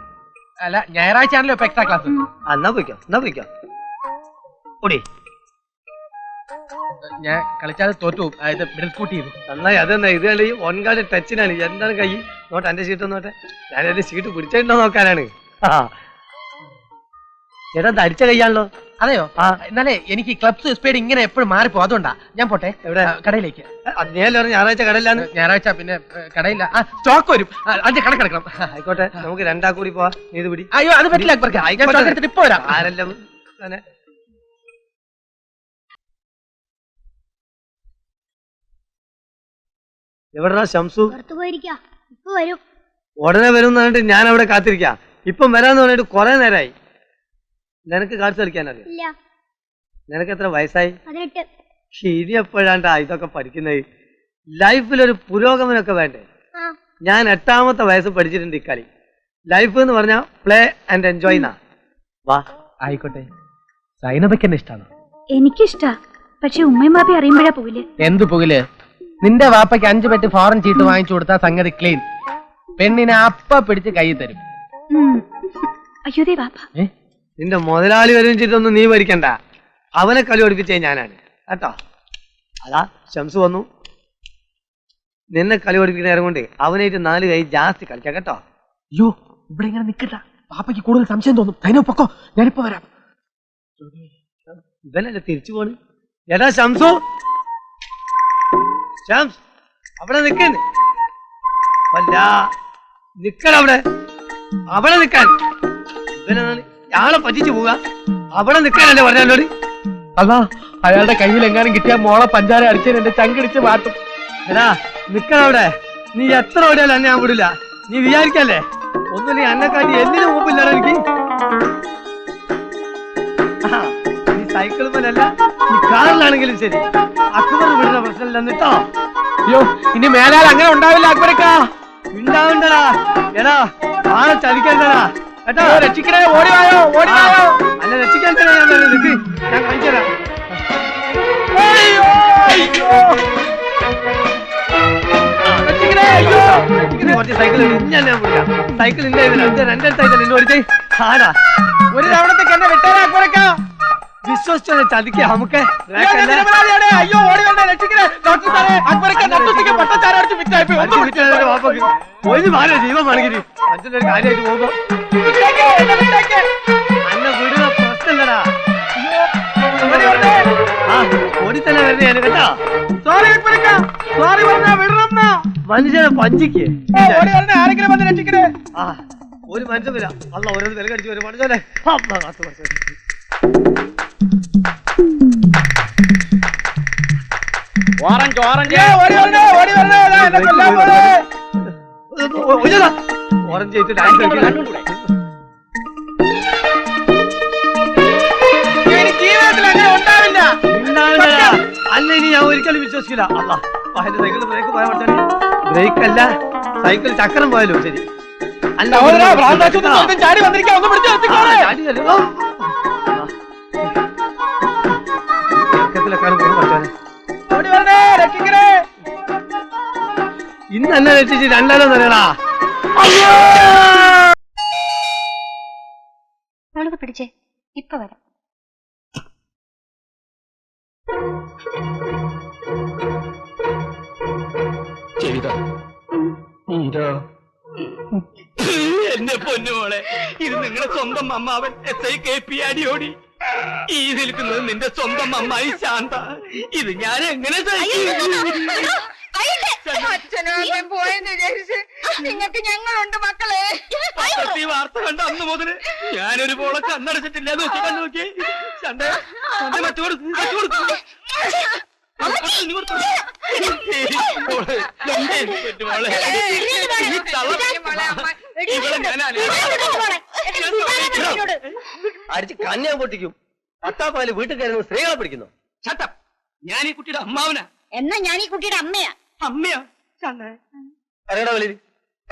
അല്ല, ഞായറാഴ്ച ആണല്ലോ ഇപ്പൊ എക്സ്ട്രാ ക്ലാസ്. എന്നാ പോയിക്കോ. ഓടി. ഞാൻ കളിച്ചാൽ തോറ്റു. ഇത് മിഡിൽ സ്കൂട്ട് ചെയ്തു. നന്നായി. അതെന്നാ ഇത് കണ്ട് ഒൻകാട് ടച്ചിനാണ്. എന്താണ് കൈ നോട്ടെ, എന്റെ ഷീറ്റ് നോട്ടെ. ഞാൻ എന്റെ ഷീറ്റ് പിടിച്ചിട്ടുണ്ടോ നോക്കാനാണ്. ചേട്ടാ അടിച്ച കൈയാണല്ലോ. അതെയോ? എന്നാലേ എനിക്ക് ക്ലബ്സ് സ്പീഡ് ഇങ്ങനെ എപ്പോഴും മാറിപ്പോ, അതുകൊണ്ടാ. ഞാൻ പോട്ടെ. എവിടെ? കടയിലേക്ക്. നേരെ ഞായറാഴ്ച കടയിലാണ്. ഞായറാഴ്ച പിന്നെ കടയില്ല. സ്റ്റോക്ക് വരും. അത് കണക്കെടുക്കണം. ആയിക്കോട്ടെ, നമുക്ക് 2 കൂടി പോവാ. നീ ഇത് പിടി. അയ്യോ, അത് പറ്റില്ല അക്ബർക്ക്. ഇപ്പൊ വരാം. ആരെല്ലാം എവിടെടാ ഷംസു? ഉടനെ വരും എന്ന് പറഞ്ഞിട്ട് ഞാൻ അവിടെ കാത്തിരിക്കാം. ഇപ്പം വരാന്ന് പറഞ്ഞിട്ട് കുറെ നേരമായി. നിനക്ക് കാർഡ്സ് കളിക്കാനറിയാം? നിനക്ക് എത്ര വയസ്സായി? ഇനി എപ്പോഴാണ്ടാ ഇതൊക്കെ പഠിക്കുന്നത്? ലൈഫിലൊരു പുരോഗമനമൊക്കെ വേണ്ടേ? ഞാൻ 8ാമത്തെ വയസ്സ് പഠിച്ചിട്ടുണ്ട് ഇക്കളി. ലൈഫ് എന്ന് പറഞ്ഞാൽ പ്ലേ ആൻഡ് എൻജോയ് എന്നാ. വാ. ആയിക്കോട്ടെ. സൈനബയ്ക്ക് എന്നെ ഇഷ്ടമാണ്. എനിക്കിഷ്ടാ, പക്ഷെ ഉമ്മയും ബാപ്പി അറിയുമ്പോഴാ പോകില്ലേ. എന്ത് പോകില്? നിന്റെ വാപ്പയ്ക്ക് 5 പെറ്റ് ഫോറിൻ ചീട്ട് വാങ്ങിച്ചു കൊടുത്താൽ സംഗതി ക്ലീൻ. പെണ്ണിനെ അപ്പ പിടിച്ച് കൈ തരും. അയ്യോ ബാപ്പ, നിന്റെ മുതലാളി വരുന്നിട്ടൊന്നും നീ ഭരിക്കണ്ട. അവനെ കളി പഠിപ്പിച്ചേ ഞാനാണ് കേട്ടോ. അതാ ഷംസു വന്നു. നിന്നെ കളി പഠിപ്പിക്കുന്ന നേരം കൊണ്ട് അവനായിട്ട് 4 കൈ ജാസ്തി കളിക്കാം കേട്ടോ. അയ്യോ, ഇവിടെ ഇങ്ങനെ നിക്കട്ട. പാപ്പയ്ക്ക് കൂടുതൽ സംശയം തോന്നും. തൈനോ പൊക്കോ, ഞാനിപ്പോ വരാം. ഇവനല്ലേ തിരിച്ചു പോണ്. എടാ ഷംസു, ഷംസ് അവിടെ നിൽക്കുന്നു. നിക്കണവിടെ, അവിടെ നിക്കാൻ. ഇവനാണ് ഞാളെ പറ്റിച്ചു പോവുക. അവിടെ നിക്കാനല്ലേ പറഞ്ഞോട്. അതാ അയാളുടെ കയ്യിൽ എങ്ങാനും കിട്ടിയ മോളെ പഞ്ചാര അടിച്ചതിന് എന്റെ ചങ്കിടിച്ച് മാറ്റും. എടാ നിക്കണവിടെ, നീ എത്ര ഓടിയാലും എന്നെ ഞാൻ വിടില്ല. നീ വിചാരിക്കല്ലേ ഒന്നും നീ എന്നെക്കാട്ടി എന്തിനു മുമ്പില്ലടാ എനിക്ക്. നീ സൈക്കിൾ മേലല്ല, ഈ കാറിലാണെങ്കിലും ശരി അക്ബർ വിടുന്ന പ്രശ്നമില്ല കേട്ടോ. അയ്യോ ഇനി മേലാൽ അങ്ങനെ ഉണ്ടാവില്ല അക്ബരക്കാ. ഉണ്ടാവണ്ടടാ. എടാ ആളെ ചതിക്കണ്ടടാ കേട്ടോ. രക്ഷിക്കണേ, ഓടിവായോ ഓടിവായോ. അല്ല രക്ഷിക്കാൻ തന്നെ ഞാൻ നിക്ക്, ഞാൻ കാണിച്ചുതരാം. കുറച്ച് സൈക്കിൾ ഞാൻ വിളിക്കാം. സൈക്കിൾ ഇല്ല, രണ്ടേ സൈക്കിൾ എന്നെ ഓടിച്ചേ. ആടാ ഒരു തവണത്തേക്ക് എന്നെ വിട്ടാരാ അക്ബരക്കാ. വിശ്വസിച്ചോ ചതിക്ക നമുക്ക്. അയ്യോ ഓടി വന്നേ, രക്ഷിക്കണേ ഡോക്ടർ സാറേ. അക്ബരക്കാ നട്ടുച്ചയ്ക്ക് പട്ടച്ചാരടിച്ച് വിറ്റായി ഒരു മാറി ജീവൻ വേണമെങ്കിൽ അച്ഛനൊരു കാര്യമായിട്ട് പോകുമ്പോ അന്ന വിടുന്ന പ്രശ്നമില്ലടാ. ആ ഓടി തന്നെ വരുന്നേ ഞാൻ കേട്ടോ. സോറി അക്ബരക്കാ, സോറി പറഞ്ഞ വിടണം. മനുഷ്യനെ പഞ്ചിക്ക് ആരെങ്കിലും വന്ന് രക്ഷിക്കണേ. ആ ഒരു മനുഷ്യനില്ല. അല്ല ഓരോന്ന് വില കടിച്ചു വരും മനുഷ്യനെ. ഓറഞ്ച് ഓറഞ്ച് ഓറഞ്ച് ചെയ്തിട്ട് ഡാൻസ് കളിക്കണം. ജീവിതത്തിൽ അങ്ങനെ ഉണ്ടാവില്ല. അല്ല ഇനി ഞാൻ ഒരിക്കലും വിശ്വസിക്കില്ല. അല്ല എന്റെ സൈക്കിളിൽ ബ്രേക്ക് പോയാൽ പഠിച്ചാൽ ബ്രേക്ക് അല്ല സൈക്കിൾ ചക്രം പോയാലോ ശരി. ചാടി വന്നിരിക്കാൻ ഇന്ന് എന്നെ രക്ഷിച്ച് രണ്ടാലോ തരടാ. പിടിച്ചേ, ഇപ്പൊ വരാം. എന്റെ പൊന്നുമോളെ, ഇത് നിങ്ങളുടെ സ്വന്തം അമ്മാവൻ SI KP അടിയോടി. ഈ നിൽക്കുന്നത് നിന്റെ സ്വന്തം അമ്മായി ശാന്ത. ഇത് ഞാൻ എങ്ങനെ നിങ്ങൾക്ക് ഞങ്ങളുണ്ട് മക്കളെ. ഈ വാർത്ത കണ്ട അന്ന് മുതല് ഞാനൊരു പോളെ കണ്ണടച്ചിട്ടില്ല. നോക്കി ശാന്ത അടിച്ച് കന്യാൻ പൊട്ടിക്കും. പട്ടാപ്പാല് വീട്ടിൽ കയറുന്ന സ്ത്രീകളെ പിടിക്കുന്നു. ഞാൻ ഈ കുട്ടിയുടെ അമ്മാവനാ. എന്നാ ഞാൻ ഈ കുട്ടിയുടെ അമ്മയാ. അമ്മയാ ഇറങ്ങടാ വെളിയിൽ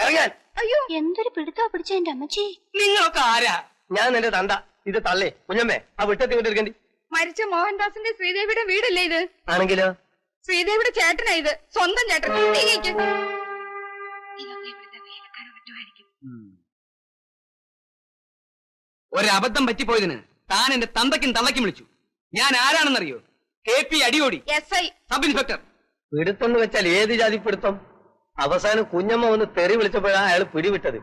ഇറങ്ങാൻ. അയ്യോ എന്തൊരു പിടുത്തോ പിടിച്ച എന്റെ അമ്മച്ചി. നിങ്ങളൊക്കെ ആരാ? ഞാൻ നിന്റെ തണ്ട. ഇത് തള്ളേ കുഞ്ഞമ്മേ. ആ വിട്ടത്തി കൊണ്ട് എടുക്കണ്ടി. മരിച്ച മോഹൻദാസിന്റെ ശ്രീദേവിയുടെ വീടല്ലേ ഇത്? ആണെങ്കിലോ ശ്രീദേവിയുടെ ചേട്ടനാ ഇത്, സ്വന്തം ചേട്ടൻ. ഒരബദ്ധം പറ്റിപ്പോയതിന് താൻ എന്റെ തന്തയ്ക്കും തള്ളയ്ക്കും വിളിച്ചു. ഞാൻ ആരാണെന്നറിയോ? KP Adiyodi, SI sub inspector. പിടുത്തെന്ന് വെച്ചാൽ ഏത് ജാതി പിടുത്തം? അവസാനം കുഞ്ഞമ്മ വന്ന് തെറി വിളിച്ചപ്പോഴാണ് അയാൾ പിടിവിട്ടത്.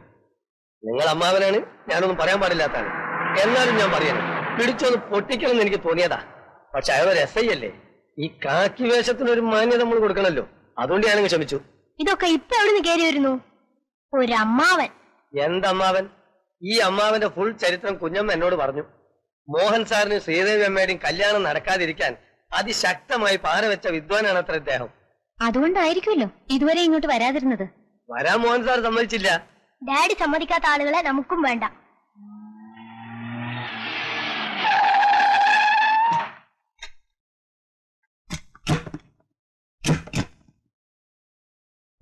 നിങ്ങൾ അമ്മാവനാണ്, ഞാനൊന്നും പറയാൻ പാടില്ലാത്താണ്. എന്നാലും ഞാൻ പറയണം, പിടിച്ചൊന്ന് പൊട്ടിക്കണം എന്ന് എനിക്ക് തോന്നിയതാ. പക്ഷെ അയാളൊരു SI അല്ലേ. ഈ കാക്കി വേഷത്തിനൊരു മാന്യത നമ്മൾ കൊടുക്കണല്ലോ. അതുകൊണ്ട് ഞാനങ്ങ് ക്ഷമിച്ചു. ഇതൊക്കെ ഇപ്പൊ എവിടുന്ന് കയറി വരുന്നു? ഒരമ്മാവൻ. എന്തമ്മാവൻ? ഈ അമ്മാവന്റെ ഫുൾ ചരിത്രം കുഞ്ഞമ്മ എന്നോട് പറഞ്ഞു. മോഹൻ സാറിനും ശ്രീദേവി അമ്മയുടെയും കല്യാണം നടക്കാതിരിക്കാൻ അതിശക്തമായി പാരവെച്ച വിദ്വാനാണ് അത്ര അദ്ദേഹം. അതുകൊണ്ടായിരിക്കുമല്ലോ ഇതുവരെ ഇങ്ങോട്ട് വരാതിരുന്നത്. വരാൻ മോഹൻ സാർ സമ്മതിച്ചില്ല. ഡാഡി സമ്മതിക്കാത്ത ആളുകളെ നമുക്കും വേണ്ട.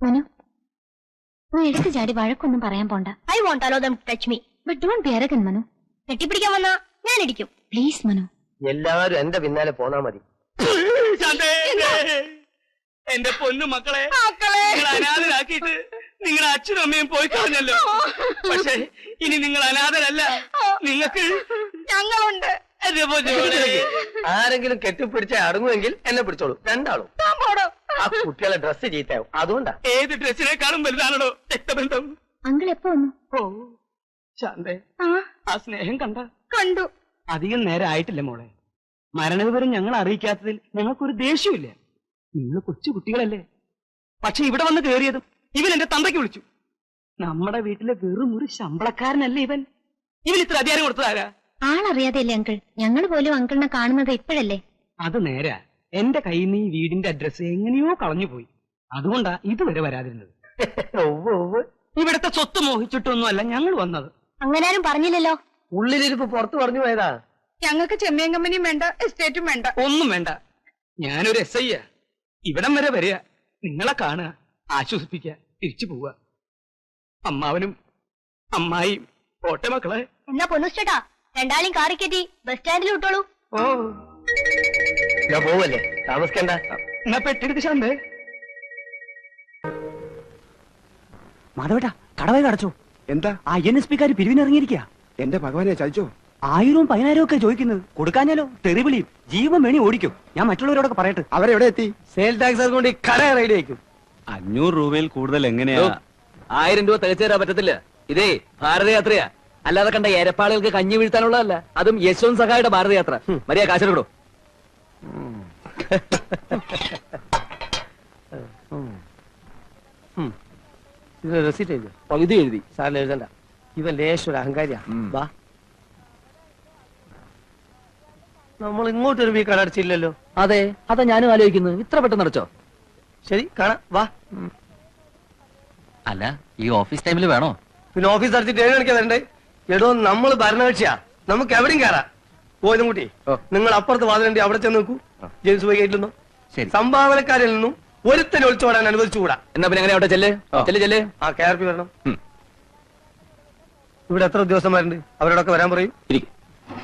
മനു, നീ എടുത്തു ചാടി വഴക്കൊന്നും പറയാൻ പോണ്ട. I won't allow them touch me but don't be arrogant. Manu, കെട്ടിപ്പിടിക്കാൻ വന്നാ ഞാൻ ഇടിക്കും. പ്ലീസ് മനു. എല്ലാവരും എന്റെ പിന്നാലെ പോന്നാ മതി. എന്റെ പൊന്നു മക്കളെ, നിങ്ങൾ അനാഥരാക്കിയിട്ട് നിങ്ങളുടെ അച്ഛനും അമ്മയും പോയി കളഞ്ഞല്ലോ. പക്ഷെ ഇനി നിങ്ങൾ അനാഥരല്ല, നിങ്ങൾക്ക് ഞങ്ങളുണ്ട്. ആരെങ്കിലും കെട്ടിപ്പിടിച്ച അടങ്ങുമെങ്കിൽ എന്നെ പിടിച്ചോളൂ. രണ്ടാളും. ആ കുട്ടികളെ ഡ്രസ് ചീത്തയാവും. അതുകൊണ്ടാ. ഏത് ഡ്രസ്സിനേക്കാളും വലുതാണോ രക്തബന്ധം? അങ്കിൾ എപ്പോ വന്നു? ഓ ശാന്തേ, ആ സ്നേഹം കണ്ടു. അധികം നേരം ആയിട്ടില്ല മോളെ. മരണവിവരം ഞങ്ങൾ അറിയിക്കാത്തതിൽ ഞങ്ങൾക്കൊരു ദേഷ്യമില്ല. നിങ്ങൾ കൊച്ചു കുട്ടികളല്ലേ. പക്ഷെ ഇവിടെ വന്ന് കയറിയതും ഇവൻ എന്റെ തന്തയ്ക്ക് വിളിച്ചു. നമ്മുടെ വീട്ടിലെ വെറും ഒരു ശമ്പളക്കാരനല്ലേ ഇവൻ ഇത്ര അധികാരം കൊടുത്തതാരാ? ആളറിയാതെയല്ലേ അങ്കിൾ, ഞങ്ങൾ പോലും അങ്കിളിനെ കാണുന്നത് ഇപ്പോഴല്ലേ. അത് നേരാ. എന്റെ കയ്യിൽ നിന്ന് ഈ വീടിന്റെ അഡ്രസ് എങ്ങനെയോ കളഞ്ഞുപോയി. അതുകൊണ്ടാ ഇതുവരെ വരാതിരുന്നത്. ഇവിടത്തെ സ്വത്ത് മോഹിച്ചിട്ടൊന്നുമല്ല ഞങ്ങൾ വന്നത്. അങ്ങനാരും പറഞ്ഞില്ലല്ലോ. ഉള്ളിലിരിപ്പ് പുറത്തു പറഞ്ഞു പോയതാ. ഞങ്ങൾക്ക് ചെമ്മീൻ കമ്പനിയും വേണ്ട, എസ്റ്റേറ്റും വേണ്ട. ഒന്നും വേണ്ട. ഞാനൊരു SI യാ. ഇവിടം വരെ വരിക, നിങ്ങളെ കാണുക, ആശ്വസിപ്പിക്കുക, തിരിച്ചു പോവുക. അമ്മാവനും അമ്മായിയും പോട്ടെ മക്കളെ. എന്നാ പൊന്നുസ്റ്റേട്ടാ, രണ്ടാളും കാറി കയറ്റി ബസ് സ്റ്റാൻഡിൽ വിട്ടോളൂ. ഓ ഞാൻ പോവല്ലേ, താമസിക്കണ്ട. എന്നാ പെട്ടെടുത്ത് ശാന്തേ. മാധവേട്ടാ, കടവേ കടച്ചോ? എന്താ ആ NSP-ക്കാര് പിരിവിനിറങ്ങിയിരിക്കുക. എന്റെ ഭഗവാനെ ചതിച്ചോ? 1000-ഉം 10,000-ഉം ഒക്കെ ചോദിക്കുന്നത്. കൊടുക്കാഞ്ഞാലോ തെറിവിളിയും, ജീവൻ വേണി ഓടിക്കും. ഞാൻ മറ്റുള്ളവരോടൊക്കെ പറയട്ടെ. അവരെവിടെ എത്തി? സെയിൽ ടാക്സ് അതുകൊണ്ട് ഈ കട റൈഡ് ആയിരിക്കും. 500 രൂപയിൽ കൂടുതൽ എങ്ങനെയാ? 1000 രൂപ തികച്ചു തരാൻ പറ്റത്തില്ല. ഇതേ ഭാരതയാത്രയാ, അല്ലാതെ കണ്ട ഏരപ്പാളുകൾക്ക് കഞ്ഞി വീഴ്ത്താനുള്ളതല്ല. അതും യശ്വന്ത് സഹായുടെ ഭാരതയാത്ര. മര്യാദ കാശെടുക്കടോ. ഇത് റെസിറ്റ് എഴുതി പകുതി എഴുതി. സാറിന് എഴുതണ്ട. ഇവൻ ലേശം ഒരു അഹങ്കാരിയാ. വാ, നമ്മൾ ഇങ്ങോട്ടൊരു വീ കട അടച്ചില്ലല്ലോ. അതെ, അതാ ഞാനും ആലോചിക്കുന്നത്. ഇത്ര പെട്ടെന്ന് അടച്ചോ? ശരി, കാണാം, വാ. അല്ല, ഈ ഓഫീസ് ടൈമിൽ വേണോ? പിന്നെ ഓഫീസ് അടച്ചിട്ട് 7 മണിക്കാ വരണ്ടേ? എടോ, നമ്മൾ ഭരണകക്ഷിയാ, നമുക്ക് എവിടെയും കയറാം. പോയതും കുട്ടി, നിങ്ങൾ അപ്പുറത്ത് വാതിലുണ്ട്, അവിടെ ചെന്ന് നോക്കൂ. ജെയിംസ് പോയി ഗേറ്റിൽ സംഭാവനക്കാരിൽ നിന്നും ഒരുത്തനെ ഒളിച്ചോടാൻ അനുവദിച്ചുകൂടാ. എന്നാ പിന്നെ അങ്ങനെ അവിടെ ചെല്ല്. ആ KRP വരണം. ഇവിടെ എത്ര ഉദ്യോഗസ്ഥന്മാരുണ്ട്? അവരോടൊക്കെ വരാൻ പറയും.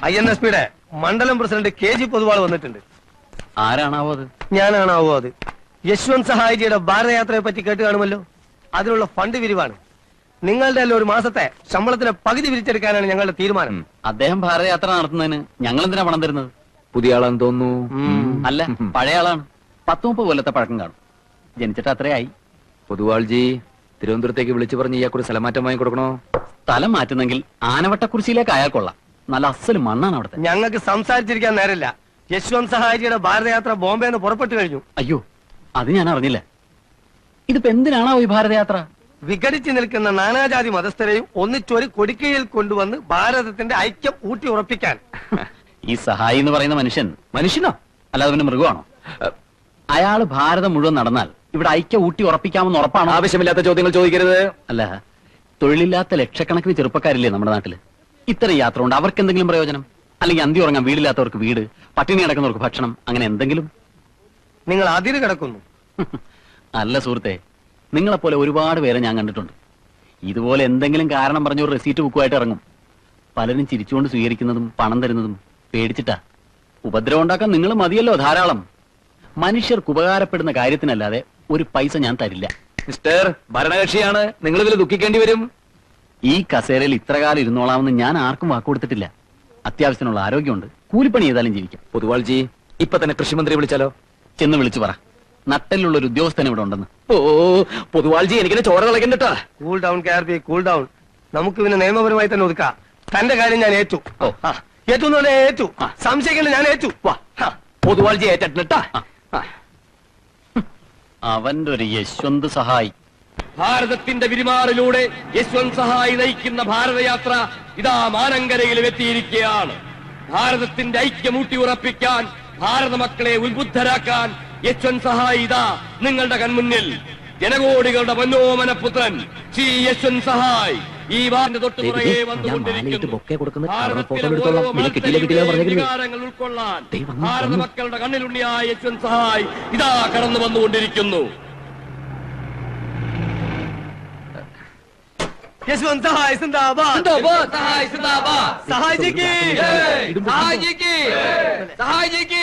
INSP-യുടെ മണ്ഡലം പ്രസിഡന്റ് KG പൊതുവാൾ വന്നിട്ടുണ്ട്. ആരാണാവോ അത്? ഞാനാണാവോ അത്? യശ്വന്ത് സഹായിജിയുടെ ഭാരതയാത്രയെ പറ്റി കേട്ട് കാണുമല്ലോ. അതിനുള്ള ഫണ്ട് വിരിവാണ്. നിങ്ങളുടെ എല്ലാം ഒരു മാസത്തെ ശമ്പളത്തിന് പകുതി വിരിച്ചെടുക്കാനാണ് ഞങ്ങളുടെ തീരുമാനം. അദ്ദേഹം ഭാരതയാത്ര നടത്തുന്നതിന് ഞങ്ങൾ എന്തിനാ പണം തരുന്നത്? പുതിയ ആളാന്ന് തോന്നുന്നു. അല്ല, പഴയ ആളാണ്. 10-30 കൊല്ലത്തെ പഴക്കം കാണും. ജനിച്ചിട്ട് അത്രയായി. പൊതുവാൾജി തിരുവനന്തപുരത്തേക്ക് വിളിച്ചു പറഞ്ഞ് ഇയാൾക്കൊരു സ്ഥലം മാറ്റം വാങ്ങി കൊടുക്കണോ? സ്ഥലം മാറ്റുന്നെങ്കിൽ ആനവട്ടക്കുറിശിയിലേക്ക് അയാൾ കൊള്ളാം. നല്ല അസല് മണ്ണാണ് അവിടുത്തെ. ഞങ്ങൾക്ക് സംസാരിച്ചിരിക്കാൻ നേരമില്ല. യശ്വന്ത് സഹായിജിയുടെ ഭാരതയാത്ര ബോംബെന്ന് പുറപ്പെട്ടു കഴിഞ്ഞു. അയ്യോ, അത് ഞാൻ അറിഞ്ഞില്ല. ഇതിപ്പോ എന്തിനാണോ ഈ ഭാരതയാത്ര? വിഘടിച്ചു നിൽക്കുന്ന നാനാജാതി മതസ്ഥരെയും ഒന്നിച്ചൊരു കൊടിക്കയിൽ കൊണ്ടുവന്ന് ഭാരതത്തിന്റെ ഐക്യം ഊട്ടി ഉറപ്പിക്കാൻ. ഈ സഹായി എന്ന് പറയുന്ന മനുഷ്യനോ അല്ലാതെ പിന്നെ മൃഗമാണോ? അയാള് ഭാരതം മുഴുവൻ നടന്നാൽ ഇവിടെ ഐക്യം ഊട്ടി ഉറപ്പിക്കാമെന്ന് ഉറപ്പാണോ? ആവശ്യമില്ലാത്ത ചോദ്യങ്ങൾ ചോദിക്കരുത്. അല്ല, തൊഴിലില്ലാത്ത ലക്ഷക്കണക്കിന് ചെറുപ്പക്കാരില്ലേ നമ്മുടെ നാട്ടില്? ഇത്തരം യാത്ര കൊണ്ട് അവർക്ക് എന്തെങ്കിലും പ്രയോജനം? അല്ലെങ്കിൽ അന്തി ഉറങ്ങാൻ വീടില്ലാത്തവർക്ക് വീട്, പട്ടിണി കിടക്കുന്നവർക്ക് ഭക്ഷണം, അങ്ങനെ എന്തെങ്കിലും? നിങ്ങൾ അതിര് കിടക്കുന്നു. അല്ല സുഹൃത്തെ, നിങ്ങളെപ്പോലെ ഒരുപാട് പേരെ ഞാൻ കണ്ടിട്ടുണ്ട്. ഇതുപോലെ എന്തെങ്കിലും കാരണം പറഞ്ഞ ഒരു റെസീറ്റ് ബുക്കുമായിട്ട് ഇറങ്ങും. പലരും ചിരിച്ചുകൊണ്ട് സ്വീകരിക്കുന്നതും പണം തരുന്നതും പേടിച്ചിട്ടാ. ഉപദ്രവം ഉണ്ടാക്കാൻ നിങ്ങൾ മതിയല്ലോ ധാരാളം. മനുഷ്യർക്ക് ഉപകാരപ്പെടുന്ന കാര്യത്തിനല്ലാതെ ഒരു പൈസ ഞാൻ തരില്ല. മിസ്റ്റർ, ഭരണകക്ഷിയാണ്, നിങ്ങൾ ഇതിൽ ദുഃഖിക്കേണ്ടി വരും. ഈ കസേരയിൽ ഇത്ര കാലം ഇരുന്നോളാമെന്ന് ഞാൻ ആർക്കും വാക്കുകൊടുത്തിട്ടില്ല. അത്യാവശ്യത്തിനുള്ള ആരോഗ്യമുണ്ട്, കൂലിപ്പണി ചെയ്താലും ജീവിക്കും. പൊതുവാൾജി, ഇപ്പൊ തന്നെ കൃഷിമന്ത്രി വിളിച്ചാലോ? ചെന്ന് വിളിച്ചു പറ, നട്ടലുള്ള ഒരു ഉദ്യോഗസ്ഥൻ ഇവിടെ ഉണ്ടെന്ന്. ഓ പൊതുവാൾജി, എനിക്കിനെ ചോര കളക്കണ്ടട്ടാ. Cool down KRP, cool down. നമുക്ക് പിന്നെ നിയമപരമായി തന്നെ ഒതുക്കാം. തന്റെ കാര്യം ഞാൻ ഏറ്റു. ഏറ്റു എന്ന് പറഞ്ഞാൽ ഏറ്റു. സംശയിക്കേണ്ട, ഞാൻ ഏറ്റു. പൊതുവാൾജി ഏറ്റിട്ടാ. അവന്റെ ഒരു യശ്വന്ത് സഹായി. ഭാരതത്തിന്റെ വിരിമാറിലൂടെ യശ്വന്ത് സഹായി നയിക്കുന്ന ഭാരതയാത്ര ഇതാ മാനങ്കരയിലും എത്തിയിരിക്കുകയാണ്. ഭാരതത്തിന്റെ ഐക്യം ഊട്ടി ഉറപ്പിക്കാൻ, ഭാരത മക്കളെ ഉത്ബുദ്ധരാക്കാൻ യശ്വന്ത് സഹായി ഇതാ നിങ്ങളുടെ കൺമുന്നിൽ. ജനകോടികളുടെ മനോമനപുത്രൻ ശ്രീ യശ്വന്ത് സഹായ് ഈ വാറിന്റെ തൊട്ടുപുറകെ വന്നുകൊണ്ടിരിക്കുന്നു. വികാരങ്ങൾ ഉൾക്കൊള്ളാൻ ഭാരത മക്കളുടെ കണ്ണിലുണ്ണിയായ യശ്വന്ത് സഹായ് ഇതാ കടന്നു വന്നുകൊണ്ടിരിക്കുന്നു. യശ്വന്ത് സഹായ് സിന്ദാബാദ്. സഹായ് സിന്ദാബാദ്. സഹായ് ജി കി സഹായ് ജി കി സഹായ് ജി കി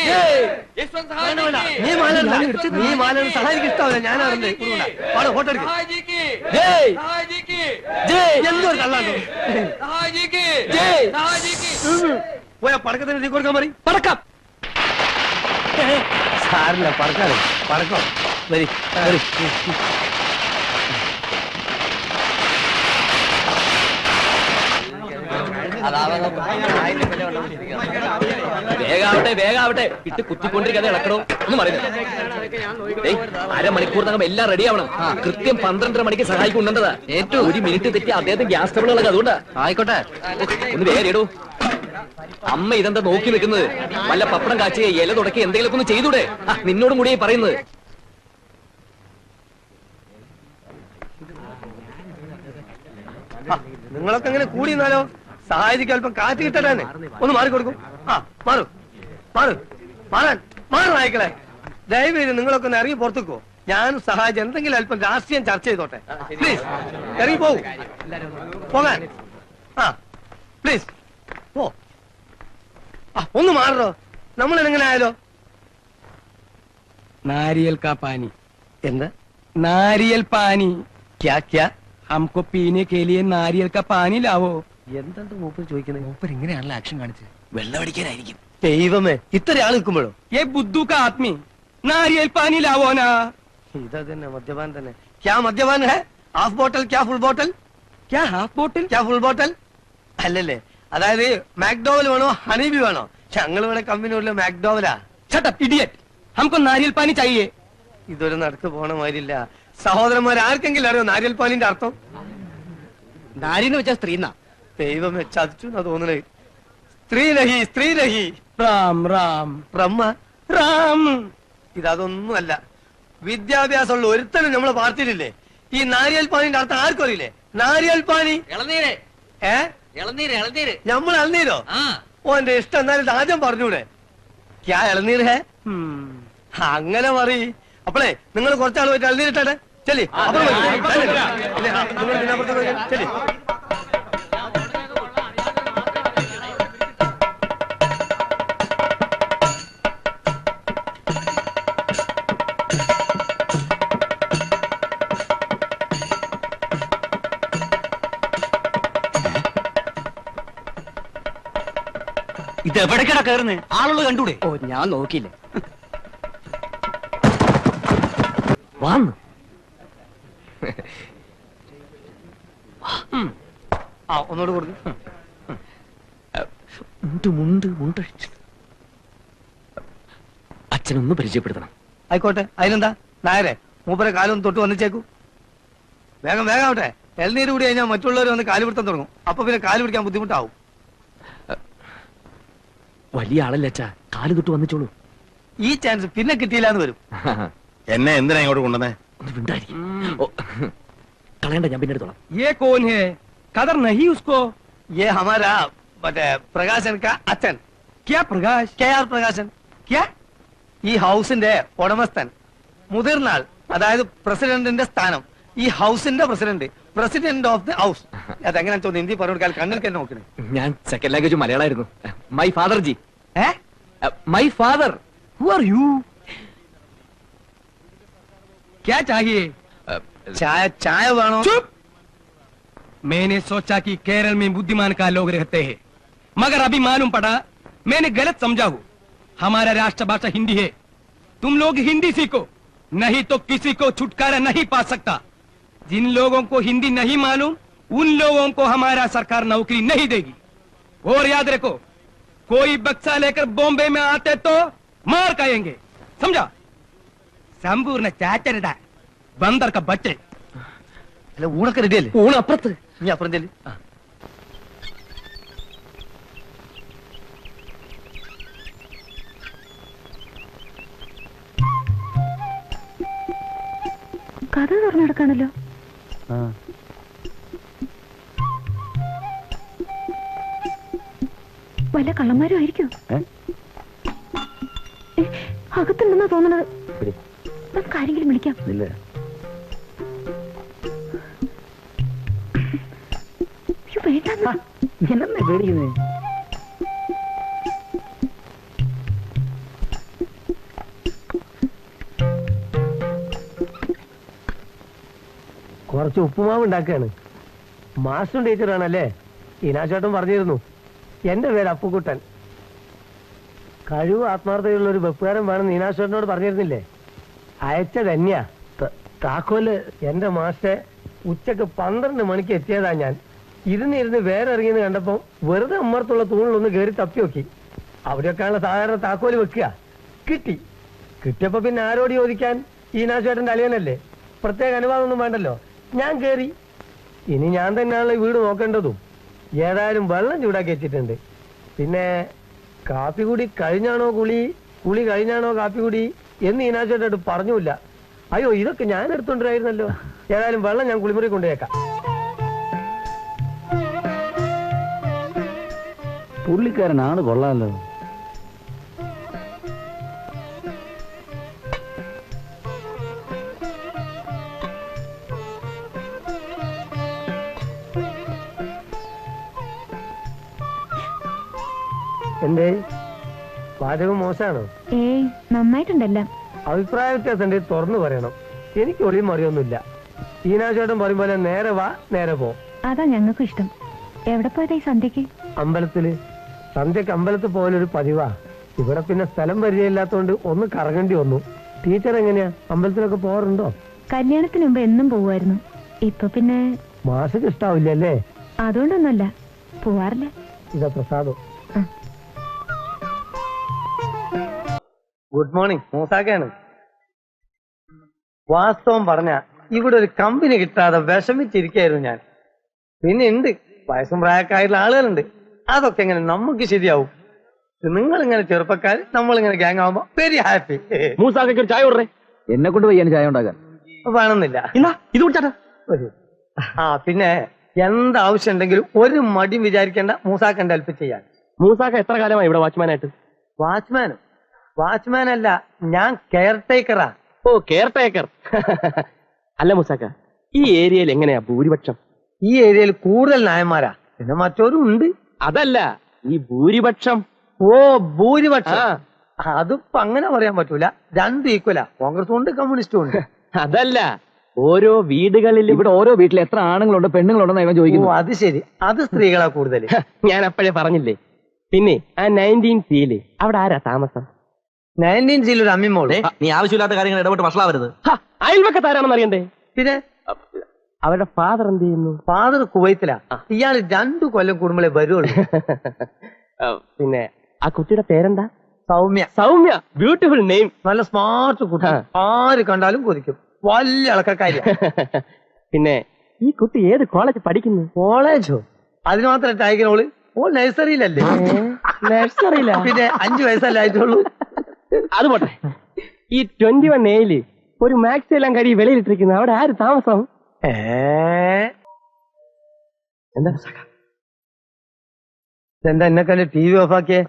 യശ്വന്ത് സഹായ് ജി കി. നീ മാല സഹായിക്ക് ഇഷ്ടമല്ല, ഞാനാണ് ഫോട്ടോ എടുക്കും. സഹായ് ജി കി ജയ് സഹായ് ജി കി എന്തോ കള്ളാണ്. സഹായ് ജി കി സഹായ് ജി കി. പോയാ പടക്കത്തിന് തീ കൊടുക്കാൻ പറയും. പടക്കം സാറില്ല, പടക്കാറ് പടക്കം. വരി വരി. വേഗാവട്ടെ വേഗാവട്ടെ ഇട്ട് കുത്തിക്കൊണ്ടിരിക്കാതെ ഇളക്കണോ ഒന്ന് പറയുന്നത് അരമണിക്കൂറിനകം എല്ലാം റെഡി ആവണം കൃത്യം 12:30 മണിക്ക് സഹായിക്കൊണ്ടതാ ഏറ്റവും 1 മിനിറ്റ് തെറ്റി അദ്ദേഹത്തെ ഗ്യാസ് ട്രബിൾ ഇളക അതുകൊണ്ടാ ആയിക്കോട്ടെ ഒന്ന് വേഗം ഇടൂ അമ്മ ഇതെന്താ നോക്കി നിൽക്കുന്നത് വല്ല പപ്പടം കാച്ചി ഇല തുടക്കി എന്തെങ്കിലുമൊക്കെ ഒന്ന് ചെയ്തൂടെ നിന്നോടും കൂടിയായി പറയുന്നത് നിങ്ങളൊക്കെ അങ്ങനെ കൂടി നിന്നാലോ സഹായിക്ക് അല്പം കാറ്റ് കിട്ടട്ടെ ഒന്ന് മാറിക്കൊടുക്കും മാറും മാറാൻ നായിക്കളെ ദയവേത് നിങ്ങളൊക്കെ ഒന്ന് ഇറങ്ങി പുറത്തുക്കോ ഞാനും സഹായിച്ച് എന്തെങ്കിലും അല്പം രാഷ്ട്രീയം ചർച്ച ചെയ്തോട്ടെ പ്ലീസ് ഇറങ്ങി പോകാൻ പ്ലീസ് പോ ഒന്ന് മാറോ നമ്മൾ എങ്ങനെ ആയാലോ नारियल का पानी എന്താ नारियल पानी ക്യാ ക്യാ हमको पीने के लिए नारियल का पानी लाओ എന്താണ് മൂപ്പർ ചോദിക്കുന്നത് ऊपर ഇങ്ങനെയാണല്ലോ ആക്ഷൻ കാണിച്ചത് വെള്ളം അടിക്കാനായിരിക്കും ദൈവമേ ഇത്ര ആൾ നിൽക്കുമ്പോഴോ ये बुद्धू का आदमी नारियल पानी लाओ ना ഇതാ തന്നെ മദ്യപാൻ തന്നെ ക്യാ മദ്യപാൻ ഹെ ഹാഫ് ബോട്ടൽ ക്യാ ഫുൾ ബോട്ടൽ क्या हाफ बोतल ക്യാ ഫുൾ ബോട്ടൽ അല്ലല്ലേ അതായത് മാക്ഡോവൽ വേണോ ഹണീബി വേണോ ഞങ്ങൾ ഇവിടെ കമ്പനിയുള്ള മാക്ഡോവലാ शट अप इडियट हमको नारियल पानी चाहिए ഇതൊരു നടക്ക് പോണ മാതിരില്ല സഹോദരന്മാർ ആർക്കെങ്കിലും അറിയോ നാരിയൽ പാലിന്റെ അർത്ഥം नारी എന്ന് വെച്ചാൽ സ്ത്രീ എന്നാ ദൈവമേ ചതിച്ചു എന്നാ തോന്നണേ സ്ത്രീ രഹി राम राम ബ്രഹ്മ राम ഇതൊന്നും അല്ല വിദ്യാഭ്യാസമുള്ള ഒരുത്തനും നമ്മളെ പാർട്ടിയിലില്ലേ ഈ നാരിയൽ പാനിന്റെ അർത്ഥം ആർക്കും അറിയില്ലേ നാരിയൽ പാനി ഇളനീര് ഏ ഇളനീര് ഇളനീര് നമ്മൾ ഇളനീരോ ഓ എന്റെ ഇഷ്ടം എന്നാലും ഇത് ആദ്യം പറഞ്ഞൂടെ ക്യാ ഇളനീർ ഹേ അങ്ങനെ പറ അപ്പളേ നിങ്ങൾ കുറച്ചാൾ പോയിട്ട് ഇളനീരിട്ടെ ചെല്ലി അപ്പുറം ചെല്ലി ഇത് എവിടേക്കടാ കയറുന്നേ ആളുകൾ കണ്ടൂടെ ഓ ഞാൻ നോക്കിയില്ല വന്നു ഒന്നുകൂടെ കൊടുത്തു അച്ഛനൊന്ന് പരിചയപ്പെടുത്തണം ആയിക്കോട്ടെ അതിനെന്താ നായരെ മൂപ്പരെ കാലൊന്ന് തൊട്ട് വന്നിച്ചേക്കൂ വേഗം ആവട്ടെ എൽനീര് കൂടി കഴിഞ്ഞാൽ മറ്റുള്ളവർ വന്ന് കാല് പിടുത്തം തുടങ്ങും അപ്പൊ പിന്നെ കാല് പിടിക്കാൻ ബുദ്ധിമുട്ടാവും വലിയ ആളല്ല അച്ഛാ കാല് തൊട്ട് വന്നിച്ചോളൂ ഈ ചാൻസ് പിന്നെ കിട്ടിയില്ലാന്ന് വരും എന്നെ എന്തിനാ ഇങ്ങോട്ട് കൊണ്ടുവന്നേ ഒന്ന് മിണ്ടായിരിക്കും കളയണ്ട ഞാൻ പിന്നെ എടുത്തോളാം ये कौन है कदर नहीं उसको ये हमारा മറ്റേ പ്രകാശൻ കാ അച്ഛൻ क्या प्रकाश KR പ്രകാശൻ क्या ഈ ഹൗസിന്റെ ഉടമസ്ഥൻ മുതിർന്നാൾ അതായത് പ്രസിഡന്റിന്റെ സ്ഥാനം ഈ ഹൗസിന്റെ പ്രസിഡന്റ് ഓഫ് ദി ഹൗസ് അതെങ്ങനെ തോന്നുന്നു ഹിന്ദി പറഞ്ഞു കൊടുക്കാൻ കണ്ണിൽ തന്നെ നോക്കണേ ഞാൻ സെക്കൻഡ് ലാംഗ്വേജ് മലയാളമായിരുന്നു my father ji my father who are you क्या चाहिए ചായ വേണോ चुप मैंने सोचा कि केरल में बुद्धिमान का लोग रहते हैं मगर अभी मालूम पड़ा मैंने गलत समझा हूँ हमारा राष्ट्रभाषा हिंदी है तुम लोग हिंदी सीखो नहीं तो किसी को छुटकारा नहीं पा सकता जिन लोगों को हिंदी नहीं मालूम उन लोगों को हमारा सरकार नौकरी नहीं देगी और याद रखो कोई बक्सा लेकर बॉम्बे में आते तो मार खाएंगे समझा संपूर्ण चाचरदा बंदर का बच्चे അല്ല ഊണൊക്കെ റെഡിയല്ലേ ഊണ് അപ്പുറത്ത് നീ അപ്പുറം ചെല്ലു കഥ തുറന്നെടുക്കാണല്ലോ വല്ല കള്ളന്മാരും ആയിരിക്കും അകത്തുണ്ടെന്നാ തോന്നണത് നമുക്ക് ആരെങ്കിലും വിളിക്കാം എന്നെ പേടിക്കുന്നേ കുറച്ച് ഉപ്പുമാവ് ഉണ്ടാക്കുകയാണ് മാസ്റ്റർ ടീച്ചറാണല്ലേ ഈനാശേട്ടൻ പറഞ്ഞിരുന്നു എന്റെ പേര് അപ്പുക്കുട്ടൻ കഴിവ് ആത്മാർത്ഥതയുള്ള ഒരു വെപ്പുകാരൻ വേണം ഈനാശേട്ടനോട് പറഞ്ഞിരുന്നില്ലേ അയച്ച തന്നെയാ താക്കോല് എന്റെ മാസ്റ്റർ ഉച്ചക്ക് 12 മണിക്ക് എത്തിയതാ ഞാൻ ഇരുന്ന് വേറെ ഇറങ്ങിയെന്ന് കണ്ടപ്പോ വെറുതെ അമ്മർത്തുള്ള തൂണിലൊന്ന് കയറി തപ്പി നോക്കി. അവിടെയൊക്കെയുള്ള സാധാരണ താക്കോല് വെക്കുക. കിട്ടിയപ്പോ പിന്നെ ആരോട് ചോദിക്കാൻ? ഈനാശേട്ടന്റെ അളിയനല്ലേ, പ്രത്യേക അനുവാദമൊന്നും വേണ്ടല്ലോ. ഞാൻ കേറി. ഇനി ഞാൻ തന്നെയാണല്ലോ ഈ വീട് നോക്കേണ്ടതും. ഏതായാലും വെള്ളം ചൂടാക്കി വെച്ചിട്ടുണ്ട്. പിന്നെ കാപ്പി കുടി കഴിഞ്ഞാണോ കുളി കഴിഞ്ഞാണോ കാപ്പി കുടി എന്ന് ഈനാശേട്ടോട് പറഞ്ഞില്ല. അയ്യോ, ഇതൊക്കെ ഞാൻ എടുത്തോണ്ടിരായിരുന്നല്ലോ. ഏതായാലും വെള്ളം ഞാൻ കുളിമുറി കൊണ്ടുപോയേക്കാം. പുള്ളിക്കാരനാണ് കൊള്ളാലോ. എന്തേ പാചകം മോശമാണോ? ഏയ്, നന്നായിട്ടുണ്ടല്ലോ. അഭിപ്രായ വ്യത്യാസം തുറന്നു പറയണം. എനിക്ക് ഒളിയും മറിയൊന്നുമില്ല. ഈനാശേട്ടൻ പറയും പോലെ നേരെ വാ നേരെ പോ. അതാ ഞങ്ങൾക്കും ഇഷ്ടം. എവിടെ പോയതാ ഈ സന്ധ്യക്ക്? അമ്പലത്തില്. സന്ധ്യക്ക് അമ്പലത്തിൽ പോലൊരു പതിവാ. ഇവിടെ പിന്നെ സ്ഥലം പരിചയമില്ലാത്തോണ്ട് ഒന്ന് കറങ്ങേണ്ടി വന്നു. ടീച്ചർ എങ്ങനെയാ, അമ്പലത്തിലൊക്കെ പോകാറുണ്ടോ? കല്യാണത്തിന് മുമ്പ് എന്നും പോവായിരുന്നു. ഇപ്പൊ പിന്നെ മാഷക്ക് ഇഷ്ടാവില്ലല്ലേ? അതുകൊണ്ടൊന്നുമല്ല, പോവാറില്ല. ഇതാ പ്രസാദം. ഗുഡ് മോർണിംഗ്, മൂസാക്കയാണ്. വാസ്തവം പറഞ്ഞ ഇവിടെ ഒരു കമ്പനി കിട്ടാതെ വിഷമിച്ചിരിക്കായിരുന്നു ഞാൻ. പിന്നെ ഉണ്ട്, വയസ്സും പ്രായക്കാരുള്ള ആളുകളുണ്ട്. അതൊക്കെ എങ്ങനെ നമുക്ക് ശരിയാവും? നിങ്ങളിങ്ങനെ ചെറുപ്പക്കാർ, നമ്മളിങ്ങനെ ഗ്യാങ് ആവുമ്പോ വെരി ഹാപ്പി. മൂസാക്കൊരു ചായ കൊടുറേ. എന്നെ കൊണ്ട് വയ്യാണ് ചായ ഉണ്ടാക്കാൻ. വേണമെന്നില്ല. ഇത് കുടിച്ചാ. പിന്നെ എന്താവശ്യം ഉണ്ടെങ്കിലും ഒരു മടിയും വിചാരിക്കേണ്ട. മൂസാക്കന്റെ ഹെൽപ്പ് ചെയ്യാൻ. മൂസാക്ക എത്ര കാലമായി ഇവിടെ വാച്ച്മാനായിട്ട്? വാച്ച്മാനല്ല, ഞാൻ കെയർ ടേക്കറാ. ഓ, കെയർ ടേക്കർ. അല്ല മൂസാക്ക, ഈ ഏരിയയിൽ എങ്ങനെയാ ഭൂരിപക്ഷം? ഈ ഏരിയയിൽ കൂടുതൽ നായന്മാരാ, പിന്നെ മറ്റോരും ഉണ്ട്. അതല്ല, ഈ ഭൂരിപക്ഷം. ഓ, ഭൂരിപക്ഷം. അതിപ്പോ അങ്ങനെ പറയാൻ പറ്റൂല. രണ്ട് ഈക്വലാ, കോൺഗ്രസും ഉണ്ട് കമ്മ്യൂണിസ്റ്റും ഉണ്ട്. അതല്ല, ഓരോ വീടുകളിൽ ഇവിടെ ഓരോ വീട്ടിൽ എത്ര ആണുങ്ങളുണ്ട് പെണ്ണുങ്ങളുണ്ടെന്ന് ചോദിക്കുന്നു. അത് ശരി, അത് സ്ത്രീകളാ കൂടുതൽ. ഞാൻ അപ്പോഴേ പറഞ്ഞില്ലേ. പിന്നെ ആ 19C അവിടെ ആരാ താമസം? 19C ഒരു അമ്മിമോള്. നീ ആവശ്യമില്ലാത്ത കാര്യങ്ങൾ ഇടപെട്ട് വഷളാവരുത്. അയൽവക്കത്താരാണെന്ന് അറിയണ്ടേ? പിന്നെ അവരുടെ ഫാദർ എന്ത് ചെയ്യുന്നു? ഫാദർ കുവൈത്തിലാ. ഇയാള് 2 കൊല്ലം കൂടുമ്പോഴേ വരുള്ളൂ. പിന്നെ ആ കുട്ടിയുടെ പേരെന്താ? സൗമ്യ. Soumya, beautiful name. നല്ല സ്മാർട്ട് കുട്ടി, ആര് കണ്ടാലും കൊതിക്കും. വലിയ അളക്കാരിയാ. പിന്നെ ഈ കുട്ടി ഏത് കോളേജ് പഠിക്കുന്നു? കോളേജോ? അതിന് മാത്രം അയക്കണോള്. ഓ, നഴ്സറിയിലല്ലേ? നഴ്സറിയില്ല. പിന്നെ 5 വയസ്സല്ലേ ആയിട്ടുള്ളൂ. അത് പോട്ടെ. ഈ 21A ഒരു മാക്സി എല്ലാം കരി വെളിയിലിട്ടിരിക്കുന്നു. അവിടെ ആര് താമസം? എന്താ എന്നെക്കല്ലേ TV ഓഫാക്കിയേ?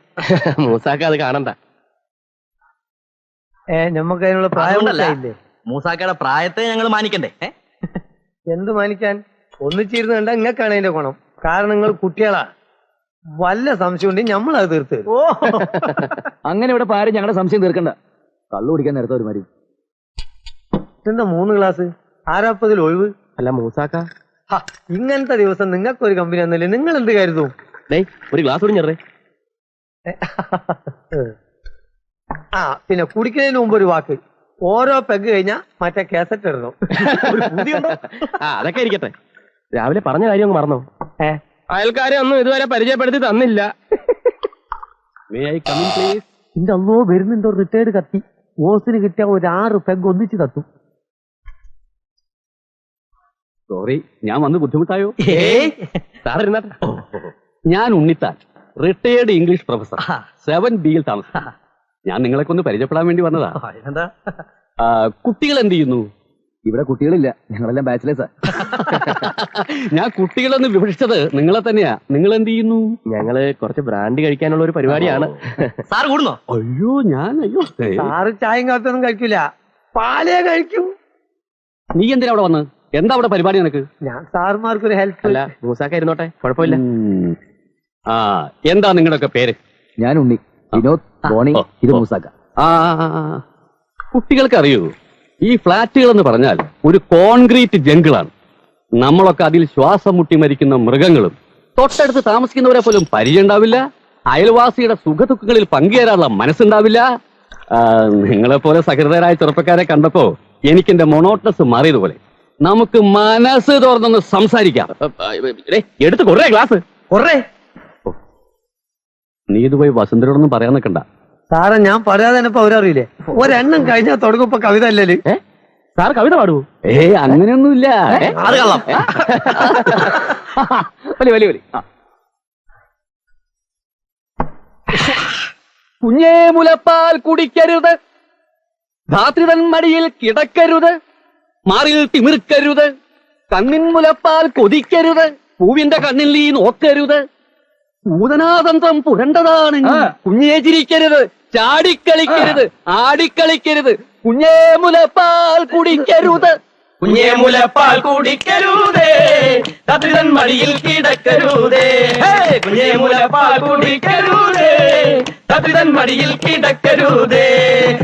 മൂസാക്ക അത് കാണണ്ട. ഞമ്മക്ക് അതിനുള്ള പ്രായമില്ലേ? മൂസാക്കയുടെ പ്രായത്തെ ഞങ്ങൾ മാനിക്കണ്ടേ? എന്ത് മാനിക്കാൻ? ഒന്നിച്ചിരുന്ന് കണ്ടാ ഇങ്ങക്കാണ് അതിന്റെ ഗുണം. കാരണം നിങ്ങൾ കുട്ടികളാ. വല്ല സംശയം ഉണ്ടെങ്കിൽ നമ്മളത് തീർത്ത് തരും. അങ്ങനെ ഇവിടെ പാരും ഞങ്ങളുടെ സംശയം തീർക്കണ്ട. കള്ളു കുടിക്കാൻ നേരത്തെ ഒരു മതി. എന്താ 3 ഗ്ലാസ്? ആരാപ്പതിൽ ഒഴിവ്? അല്ല മൂസാക്ക, ഇങ്ങനത്തെ ദിവസം നിങ്ങൾക്കൊരു കമ്പനി ഒന്നുമില്ലേ? നിങ്ങൾ എന്ത് കരുതും? ഒരു ഗ്ലാസ് കുടിഞ്ഞറേ. പിന്നെ കുടിക്കുന്നതിന് മുമ്പ് ഒരു വാക്ക്. ഓരോ പെഗ് കഴിഞ്ഞാ മറ്റേ കാസറ്റ് ഇടണം. അതൊക്കെ ഇരിക്കട്ടെ. രാവിലെ പറഞ്ഞ കാര്യം അങ്ങ് മറന്നോ? അയൽക്കാരെ ഒന്നും ഇതുവരെ പരിചയപ്പെടുത്തി തന്നില്ല. എന്റെ അമ്മോ, വരുന്നുണ്ടോ റിട്ടയർഡ് കത്തി. ഓസിന് കിട്ടിയ ഒരു 6 പെഗ് ഒന്നിച്ച് തത്തും. സോറി, ഞാൻ വന്ന് ബുദ്ധിമുട്ടായോ? ഞാൻ ഉണ്ണിത്താൻ, റിട്ടയേർഡ് ഇംഗ്ലീഷ് പ്രൊഫസർ, 7Bയിൽ താമസം. ഞാൻ നിങ്ങളൊക്കെ ഒന്ന് പരിചയപ്പെടാൻ വേണ്ടി വന്നതാ. കുട്ടികൾ എന്ത് ചെയ്യുന്നു? ഇവിടെ കുട്ടികളില്ല, ഞങ്ങളെല്ലാം ബാച്ചിലേഴ്സാ. ഞാൻ കുട്ടികളൊന്ന് വിഭജിച്ചത് നിങ്ങളെ തന്നെയാ. നിങ്ങൾ എന്ത് ചെയ്യുന്നു? ഞങ്ങള് കുറച്ച് ബ്രാൻഡ് കഴിക്കാനുള്ള ഒരു പരിപാടിയാണ്. സാർ കൂടുന്നോ? അയ്യോ, സാറ് ചായയും കാത്തൊന്നും കഴിക്കൂല, പാലേ കഴിക്കൂ. നീ എന്തിനാ അവിടെ വന്ന്? എന്താ അവിടെ പരിപാടി നിനക്ക്? ഞാൻ സാറുമാർക്കൊരു ഹെൽപ്പ്. അല്ല, മൂസാക്ക ഇരുന്നോട്ടെ, കുഴപ്പമില്ല. എന്താ നിങ്ങളുടെയൊക്കെ പേര്? ഞാൻ ഉണ്ണി, വിനോദ്, ബോണി, ഇത് മൂസാക്ക. കുട്ടികൾക്ക് അറിയൂ, ഈ ഫ്ലാറ്റുകൾ എന്ന് പറഞ്ഞാൽ ഒരു കോൺക്രീറ്റ് ജംഗിളാണ്. നമ്മളൊക്കെ അതിൽ ശ്വാസം മുട്ടി മരിക്കുന്ന മൃഗങ്ങളും. തൊട്ടടുത്ത് താമസിക്കുന്നവരെ പോലും പരിചയം ഉണ്ടാവില്ല. അയൽവാസിയുടെ സുഖദുഃഖങ്ങളിൽ പങ്കുചേരാനുള്ള മനസ്സുണ്ടാവില്ല. നിങ്ങളെപ്പോലെ സഹൃദയരായ ചെറുപ്പക്കാരെ കണ്ടപ്പോ എനിക്ക് എന്റെ മൊണോട്ടസ് മാറിയതുപോലെ. നമുക്ക് മനസ്സ് തുറന്നൊന്ന് സംസാരിക്കാം. എടുത്ത് കൊറേ ഗ്ലാസ് കൊറേ. നീ ഇത് പോയി വസന്തരോടൊന്നും പറയാൻ നിൽക്കണ്ട. സാറേ ഞാൻ പറയാതെ തന്നെ ഇപ്പൊ അവരറിയില്ലേ, ഒരെണ്ണം കഴിഞ്ഞാൽ തുടങ്ങുമ്പോ കവിത അല്ലേ? സാർ കവിത പാടുവോ? അങ്ങനെയൊന്നുമില്ല. അത് കള്ളം. വലിയ വലിയ വലിയ കുഞ്ഞേ മുലപ്പാൽ കുടിക്കരുത്, ധാത്രി തൻ മടിയിൽ കിടക്കരുത്, മാറിൽ തിമിർക്കരുത്, കണ്ണിൻ മുലപ്പാൽ കൊതിക്കരുത്, പൂവിന്റെ കണ്ണിൽ നീ നോക്കരുത്, പൂതനാതന്ത്രം പുരണ്ടതാണ്, കുഞ്ഞേ ചിരിക്കരുത്, ചാടിക്കളിക്കരുത്, ആടിക്കളിക്കരുത്, കുഞ്ഞേ മുലപ്പാൽ കുടിക്കരുത്, കുഞ്ഞേ മുലപ്പാൽ കുടിക്കരുതേ, തത്രിതൻ മടിയിൽ കിടക്കരുതേ, കുഞ്ഞേ മുലപ്പാൽ കുടിക്കരുതേ, തത്രിതൻ മടിയിൽ കിടക്കരുതേ.